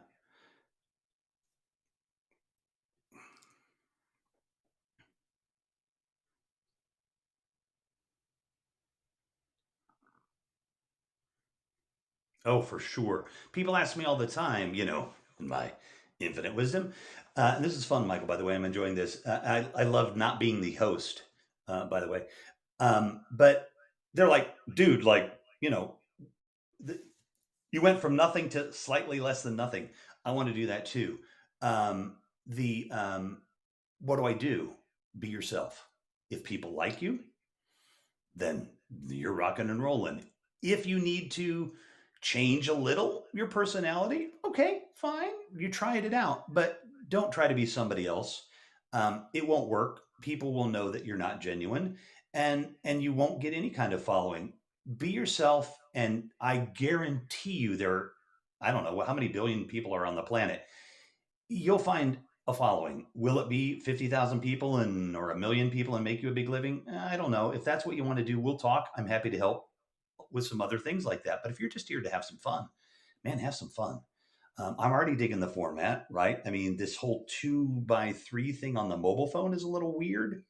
Oh, for sure. People ask me all the time, in my infinite wisdom. And this is fun, Michael, by the way. I'm enjoying this. I love not being the host, by the way. But they're like, dude, like, th- you went from nothing to slightly less than nothing. I want to do that too. The What do I do? Be yourself. If people like you, then you're rocking and rolling. If you need to change a little your personality, okay, fine. You tried it out, but don't try to be somebody else. It won't work. People will know that you're not genuine, and you won't get any kind of following. Be yourself, and I guarantee you, I don't know how many billion people are on the planet. You'll find a following. Will it be 50,000 people and or a million people and make you a big living? I don't know. If that's what you want to do, we'll talk. I'm happy to help with some other things like that. But if you're just here to have some fun, man, have some fun. I'm already digging the format, right? I mean, this whole 2x3 thing on the mobile phone is a little weird.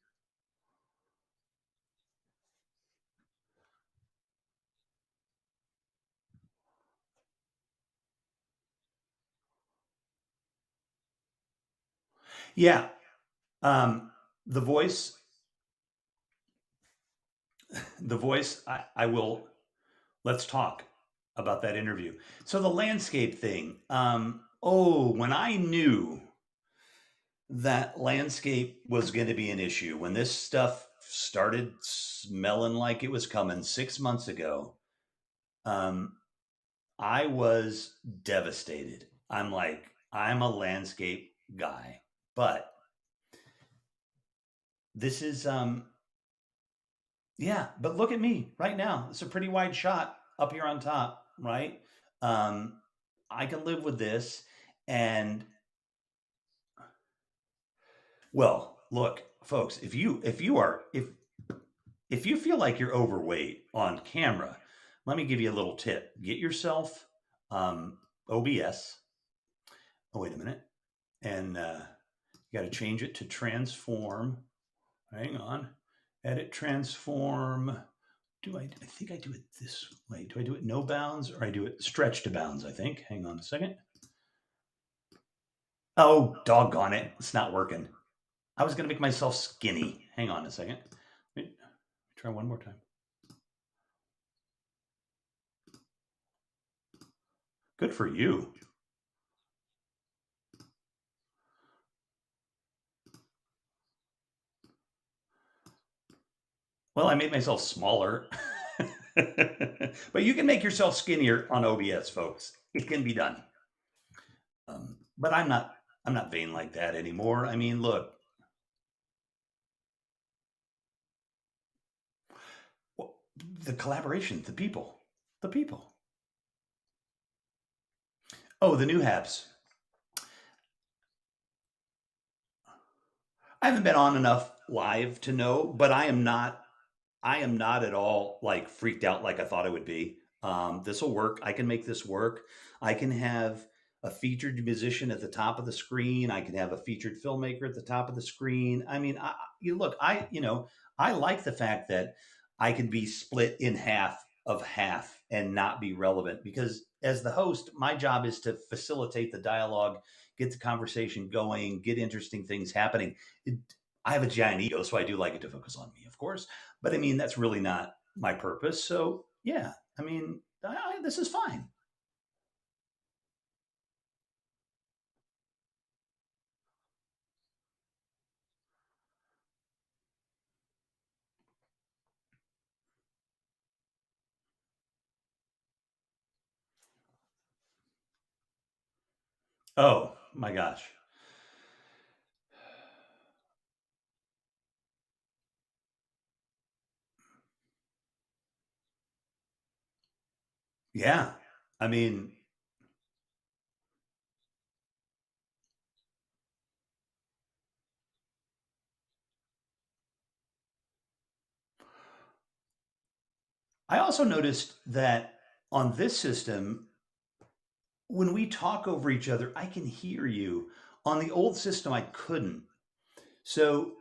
Yeah. Um, the voice, I will, let's talk about that interview. So the landscape thing. When I knew that landscape was going to be an issue, when this stuff started smelling like it was coming 6 months ago, um, I was devastated. I'm like, I'm a landscape guy, but this is, yeah, but look at me right now. It's a pretty wide shot up here on top, right? Um, I can live with this. And well, look, folks, if you feel like you're overweight on camera, let me give you a little tip. Get yourself OBS. Oh, wait a minute. And you got to change it to transform. Hang on. Edit transform. I think I do it this way. Do I do it no bounds or I do it stretch to bounds? I think. Hang on a second. Oh, doggone it. It's not working. I was going to make myself skinny. Hang on a second. Let me try one more time. Good for you. Well, I made myself smaller. But you can make yourself skinnier on OBS, folks. It can be done. But I'm not vain like that anymore. I mean, look, the collaboration, the people. Oh, the new Habs. I haven't been on enough live to know, but I am not at all like freaked out like I thought I would be. This will work. I can make this work. I can have a featured musician at the top of the screen. I can have a featured filmmaker at the top of the screen. I mean, you look, I like the fact that I can be split in half of half and not be relevant because as the host, my job is to facilitate the dialogue, get the conversation going, get interesting things happening. It, I have a giant ego, so I do like it to focus on me, of course, but I mean, that's really not my purpose. So yeah, I mean, this is fine. Oh my gosh. Yeah. I mean, I also noticed that on this system, when we talk over each other, I can hear you. On the old system, I couldn't. So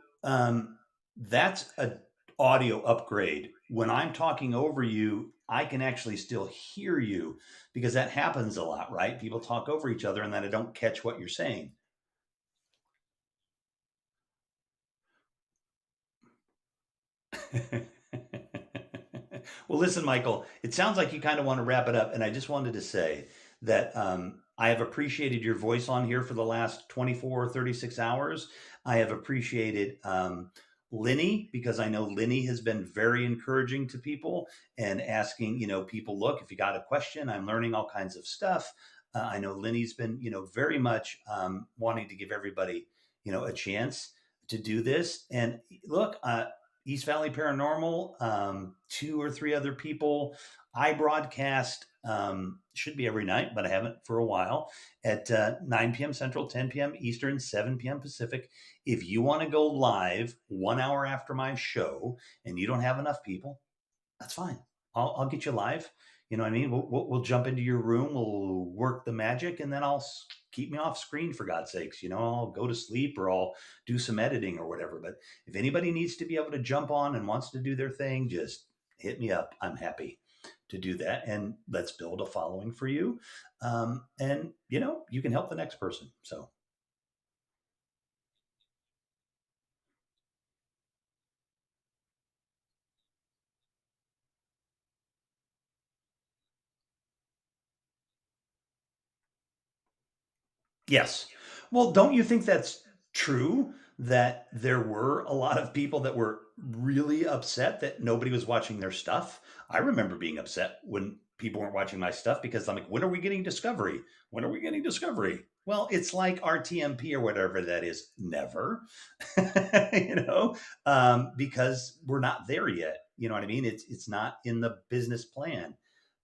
that's a audio upgrade. When I'm talking over you, I can actually still hear you because that happens a lot, right? People talk over each other and then I don't catch what you're saying. Well, listen, Michael, it sounds like you kind of want to wrap it up. And I just wanted to say that I have appreciated your voice on here for the last 24, 36 hours. I have appreciated Linny because I know Linny has been very encouraging to people and asking, people, look, if you got a question, I'm learning all kinds of stuff. I know Linny's been, very much wanting to give everybody, a chance to do this. And look, East Valley Paranormal, two or three other people. I broadcast, should be every night, but I haven't for a while, at 9 p.m. Central, 10 p.m. Eastern, 7 p.m. Pacific. If you want to go live 1 hour after my show and you don't have enough people, that's fine. I'll get you live. You know what I mean? We'll jump into your room, we'll work the magic, and then keep me off screen for God's sakes. I'll go to sleep or I'll do some editing or whatever. But if anybody needs to be able to jump on and wants to do their thing, just hit me up. I'm happy to do that. And let's build a following for you. And, you can help the next person. So, yes. Well, don't you think that's true that there were a lot of people that were really upset that nobody was watching their stuff? I remember being upset when people weren't watching my stuff because I'm like, when are we getting Discovery? When are we getting Discovery? Well, it's like RTMP or whatever that is. Never, because we're not there yet. You know what I mean? It's not in the business plan.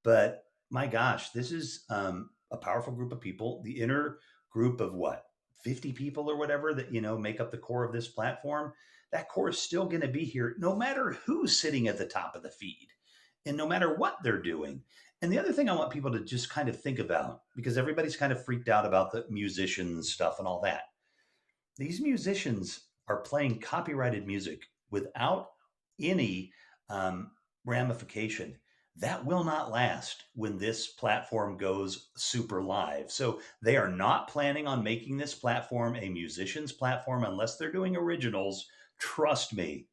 But my gosh, this is a powerful group of people. The inner group of what, 50 people or whatever that make up the core of this platform, that core is still going to be here no matter who's sitting at the top of the feed and no matter what they're doing. And the other thing I want people to just kind of think about, because everybody's kind of freaked out about the musicians stuff and all that, these musicians are playing copyrighted music without any um, ramification. That will not last when this platform goes super live. So they are not planning on making this platform a musician's platform unless they're doing originals. Trust me.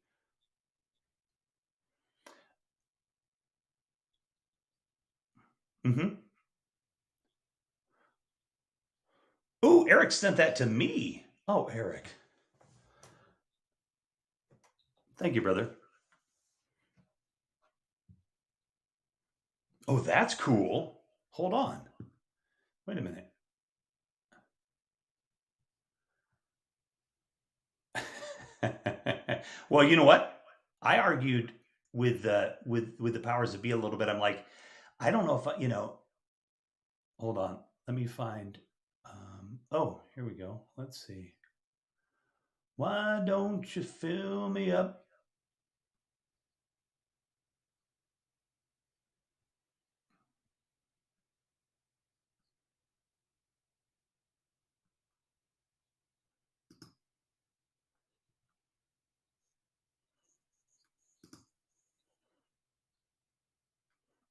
Mm-hmm. Oh, Eric sent that to me. Oh, Eric. Thank you, brother. Oh, that's cool. Hold on. Wait a minute. Well, you know what? I argued with the powers that be a little bit. I'm like, I don't know if hold on. Let me find. Oh, here we go. Let's see. Why don't you fill me up?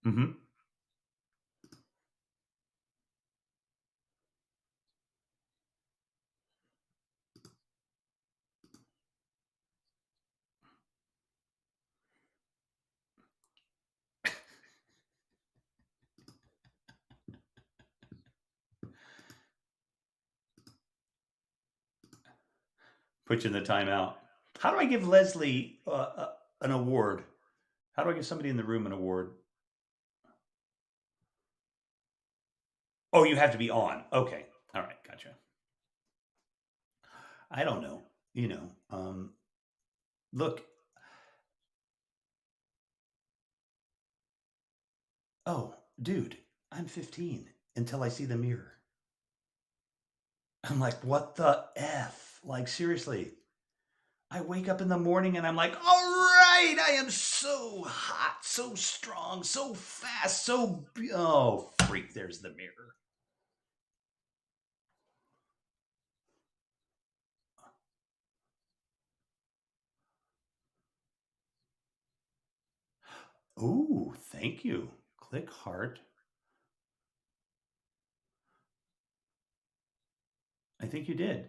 Hmm. Put you in the timeout. How do I give Leslie an award? How do I give somebody in the room an award? Oh, you have to be on. Okay. All right. Gotcha. I don't know. Look. Oh, dude, I'm 15 until I see the mirror. I'm like, what the F? Like, seriously. I wake up in the morning and I'm like, all right, I am so hot, so strong, so fast, oh, freak, there's the mirror. Ooh, thank you. Click heart. I think you did.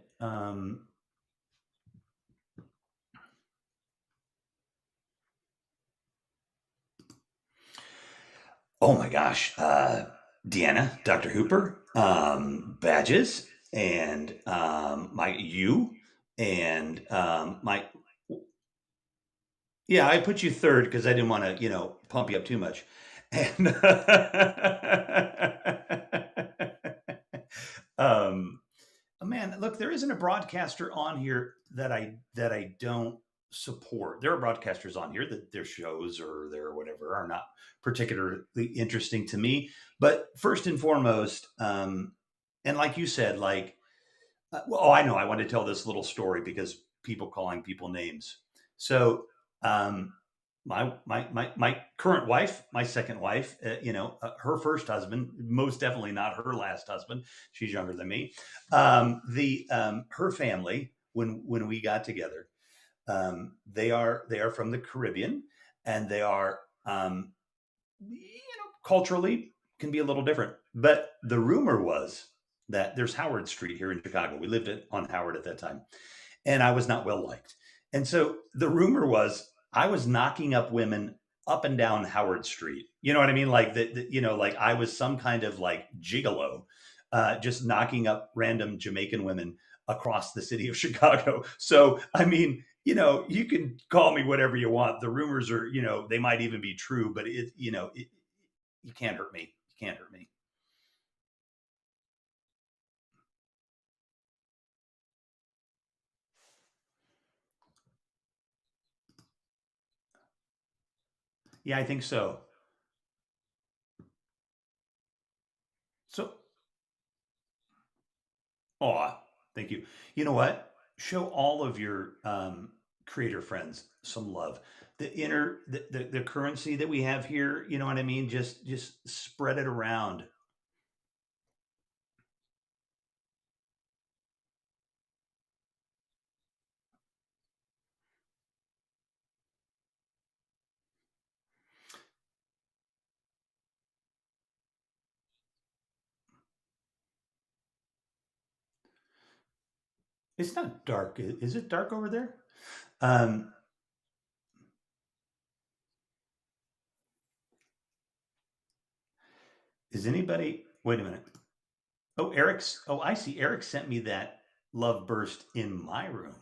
Oh my gosh. Deanna, Dr. Hooper, badges, and my you, and my yeah. I put you third because I didn't want to, pump you up too much. And um, man, look, there isn't a broadcaster on here that I don't support. There are broadcasters on here that their shows or their whatever are not particularly interesting to me. But first and foremost, and like you said, like, I know I want to tell this little story because people calling people names. So, um, my current wife, my second wife, her first husband, most definitely not her last husband. She's younger than me. The Her family, when we got together, they are from the Caribbean, and they are, culturally can be a little different. But the rumor was that there's Howard Street here in Chicago. We lived on Howard at that time, and I was not well liked. And so the rumor was I was knocking up women up and down Howard Street. You know what I mean? Like like I was some kind of like gigolo, just knocking up random Jamaican women across the city of Chicago. So I mean, you can call me whatever you want. The rumors are, they might even be true, but you can't hurt me. You can't hurt me. Yeah, I think so. So, oh, thank you. You know what? Show all of your creator friends some love. The currency that we have here, you know what I mean? Just spread it around. It's not dark. Is it dark over there? Um, is anybody? Wait a minute. Oh, Eric's. Oh, I see. Eric sent me that love burst in my room,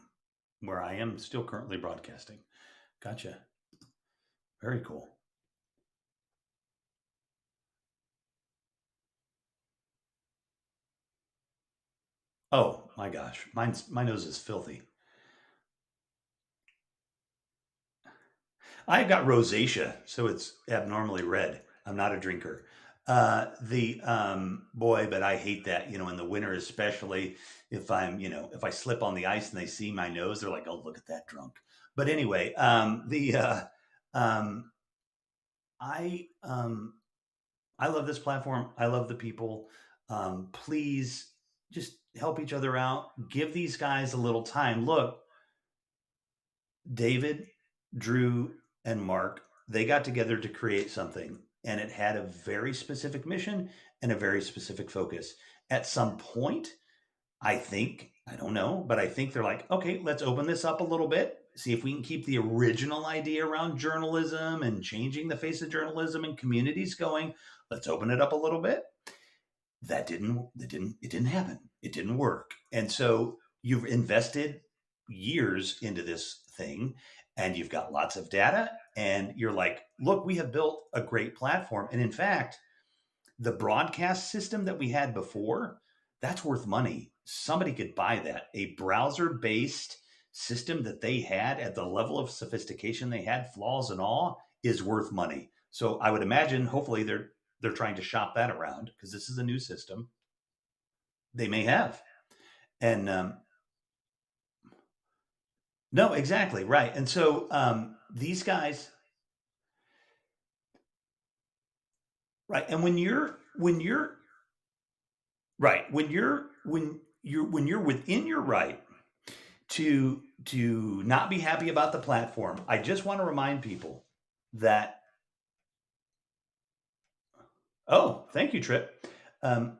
where I am still currently broadcasting. Gotcha. Very cool. Oh my gosh, my nose is filthy. I've got rosacea, so it's abnormally red. I'm not a drinker. The Boy, but I hate that. In the winter, especially if I slip on the ice and they see my nose, they're like, "Oh, look at that drunk." But anyway, the um, I I love this platform. I love the people. Please just help each other out. Give these guys a little time. Look, David, Drew, and Mark, they got together to create something, and it had a very specific mission and a very specific focus. At some point, I think, I don't know, but I think they're like, okay, let's open this up a little bit, see if we can keep the original idea around journalism and changing the face of journalism and communities going. Let's open it up a little bit. It didn't happen. It didn't work. And so you've invested years into this thing, and you've got lots of data, and you're like, look, we have built a great platform. And in fact, the broadcast system that we had before, that's worth money. Somebody could buy that. A browser based system that they had at the level of sophistication they had, flaws and all, is worth money. So I would imagine, hopefully, they're trying to shop that around because this is a new system. They may have. And no, exactly right. And so these guys, right? And when you're right, when you're within your right to not be happy about the platform, I just want to remind people that Oh, thank you, Trip. Um,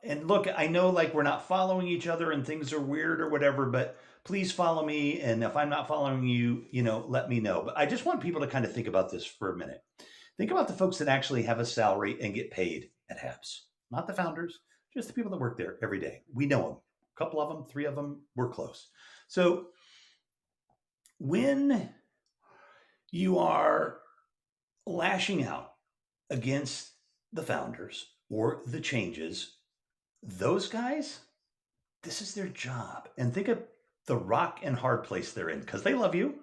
and look, I know like we're not following each other and things are weird or whatever, but please follow me. And if I'm not following you, let me know. But I just want people to kind of think about this for a minute. Think about the folks that actually have a salary and get paid at HAPS, not the founders, just the people that work there every day. We know them, a couple of them, three of them, we're close. So when you are lashing out against the founders or the changes, those guys, this is their job. And think of the rock and hard place they're in because they love you.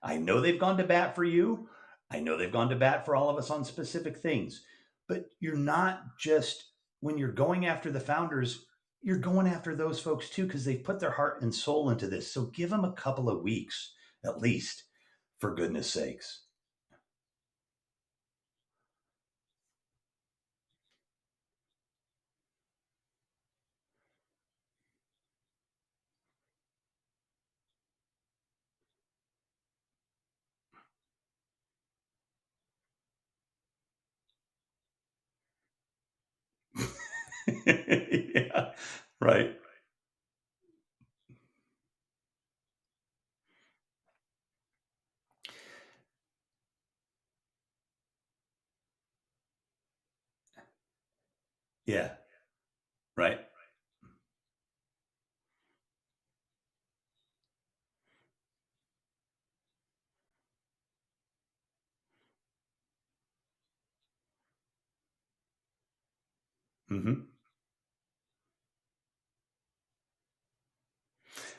I know they've gone to bat for you. I know they've gone to bat for all of us on specific things. But you're not just, when you're going after the founders, you're going after those folks too because they've put their heart and soul into this. So give them a couple of weeks at least, for goodness sakes. Yeah, right. Yeah, right. Hmm.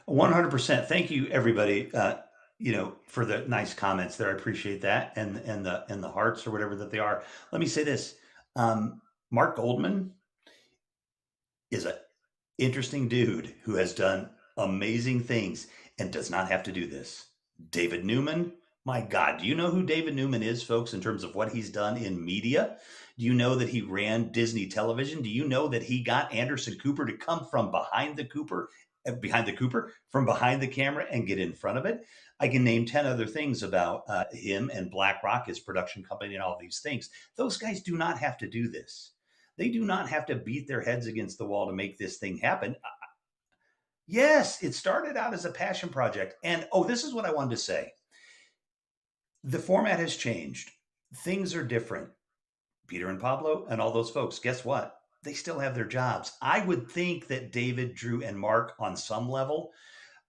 100%. Thank you, everybody. For the nice comments there. I appreciate that, and the hearts or whatever that they are. Let me say this: Mark Goldman is an interesting dude who has done amazing things and does not have to do this. David Newman, my God, do you know who David Newman is, folks, in terms of what he's done in media? Do you know that he ran Disney Television? Do you know that he got Anderson Cooper to come from behind the Cooper, from behind the camera and get in front of it? I can name 10 other things about him and BlackRock, his production company, and all these things. Those guys do not have to do this. They do not have to beat their heads against the wall to make this thing happen. Yes, it started out as a passion project. And oh, this is what I wanted to say. The format has changed. Things are different. Peter and Pablo and all those folks, guess what? They still have their jobs. I would think that David, Drew, and Mark, on some level,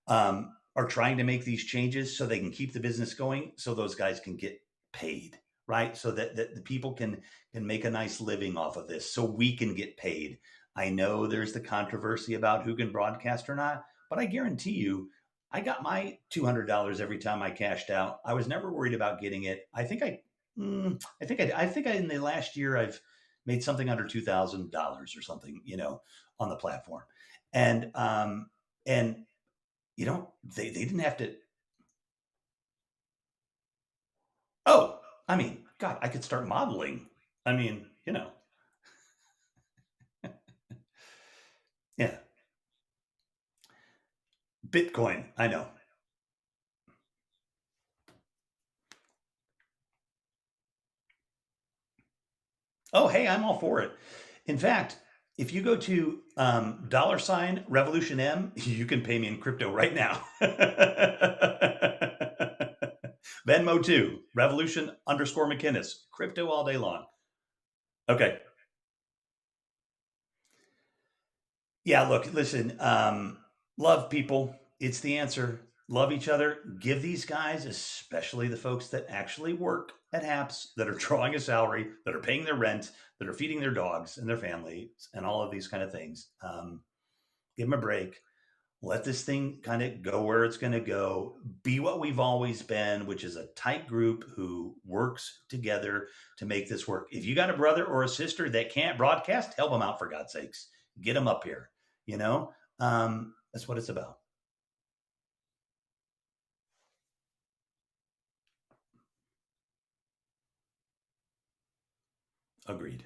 are trying to make these changes so they can keep the business going, so those guys can get paid, right? So that the people can make a nice living off of this, so we can get paid. I know there's the controversy about who can broadcast or not, but I guarantee you, I got my $200 every time I cashed out. I was never worried about getting it. I think in the last year I've made something under $2,000 or something, on the platform, and they didn't have to. Oh, I mean, God, I could start modeling. I mean, yeah, Bitcoin. I know. Oh, hey, I'm all for it. In fact, if you go to $Revolution M, you can pay me in crypto right now. Venmo too, Revolution underscore McInnes, crypto all day long. Okay. Yeah, look, listen, love people. It's the answer. Love each other. Give these guys, especially the folks that actually work at HAPS, that are drawing a salary, that are paying their rent, that are feeding their dogs and their families, and all of these kind of things. Give them a break. Let this thing kind of go where it's going to go. Be what we've always been, which is a tight group who works together to make this work. If you got a brother or a sister that can't broadcast, help them out, for God's sakes. Get them up here. That's what it's about. Agreed.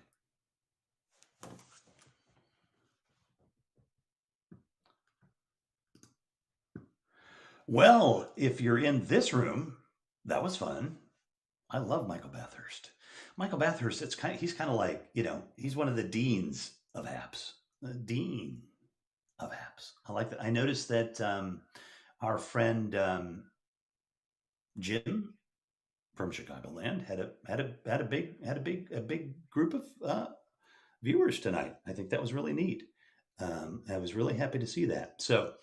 Well, if you're in this room, that was fun. I love Michael Bathurst. Michael Bathurst, he's kind of like, he's one of the deans of apps. The dean of apps. I like that. I noticed that our friend Jim from Chicagoland had a big group of viewers tonight. I think that was really neat. I was really happy to see that. So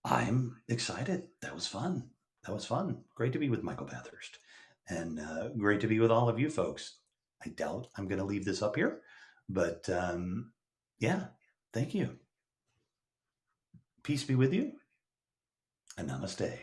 I'm excited. That was fun. That was fun. Great to be with Michael Bathurst, and great to be with all of you folks. I doubt I'm going to leave this up here, but yeah, thank you. Peace be with you, and namaste.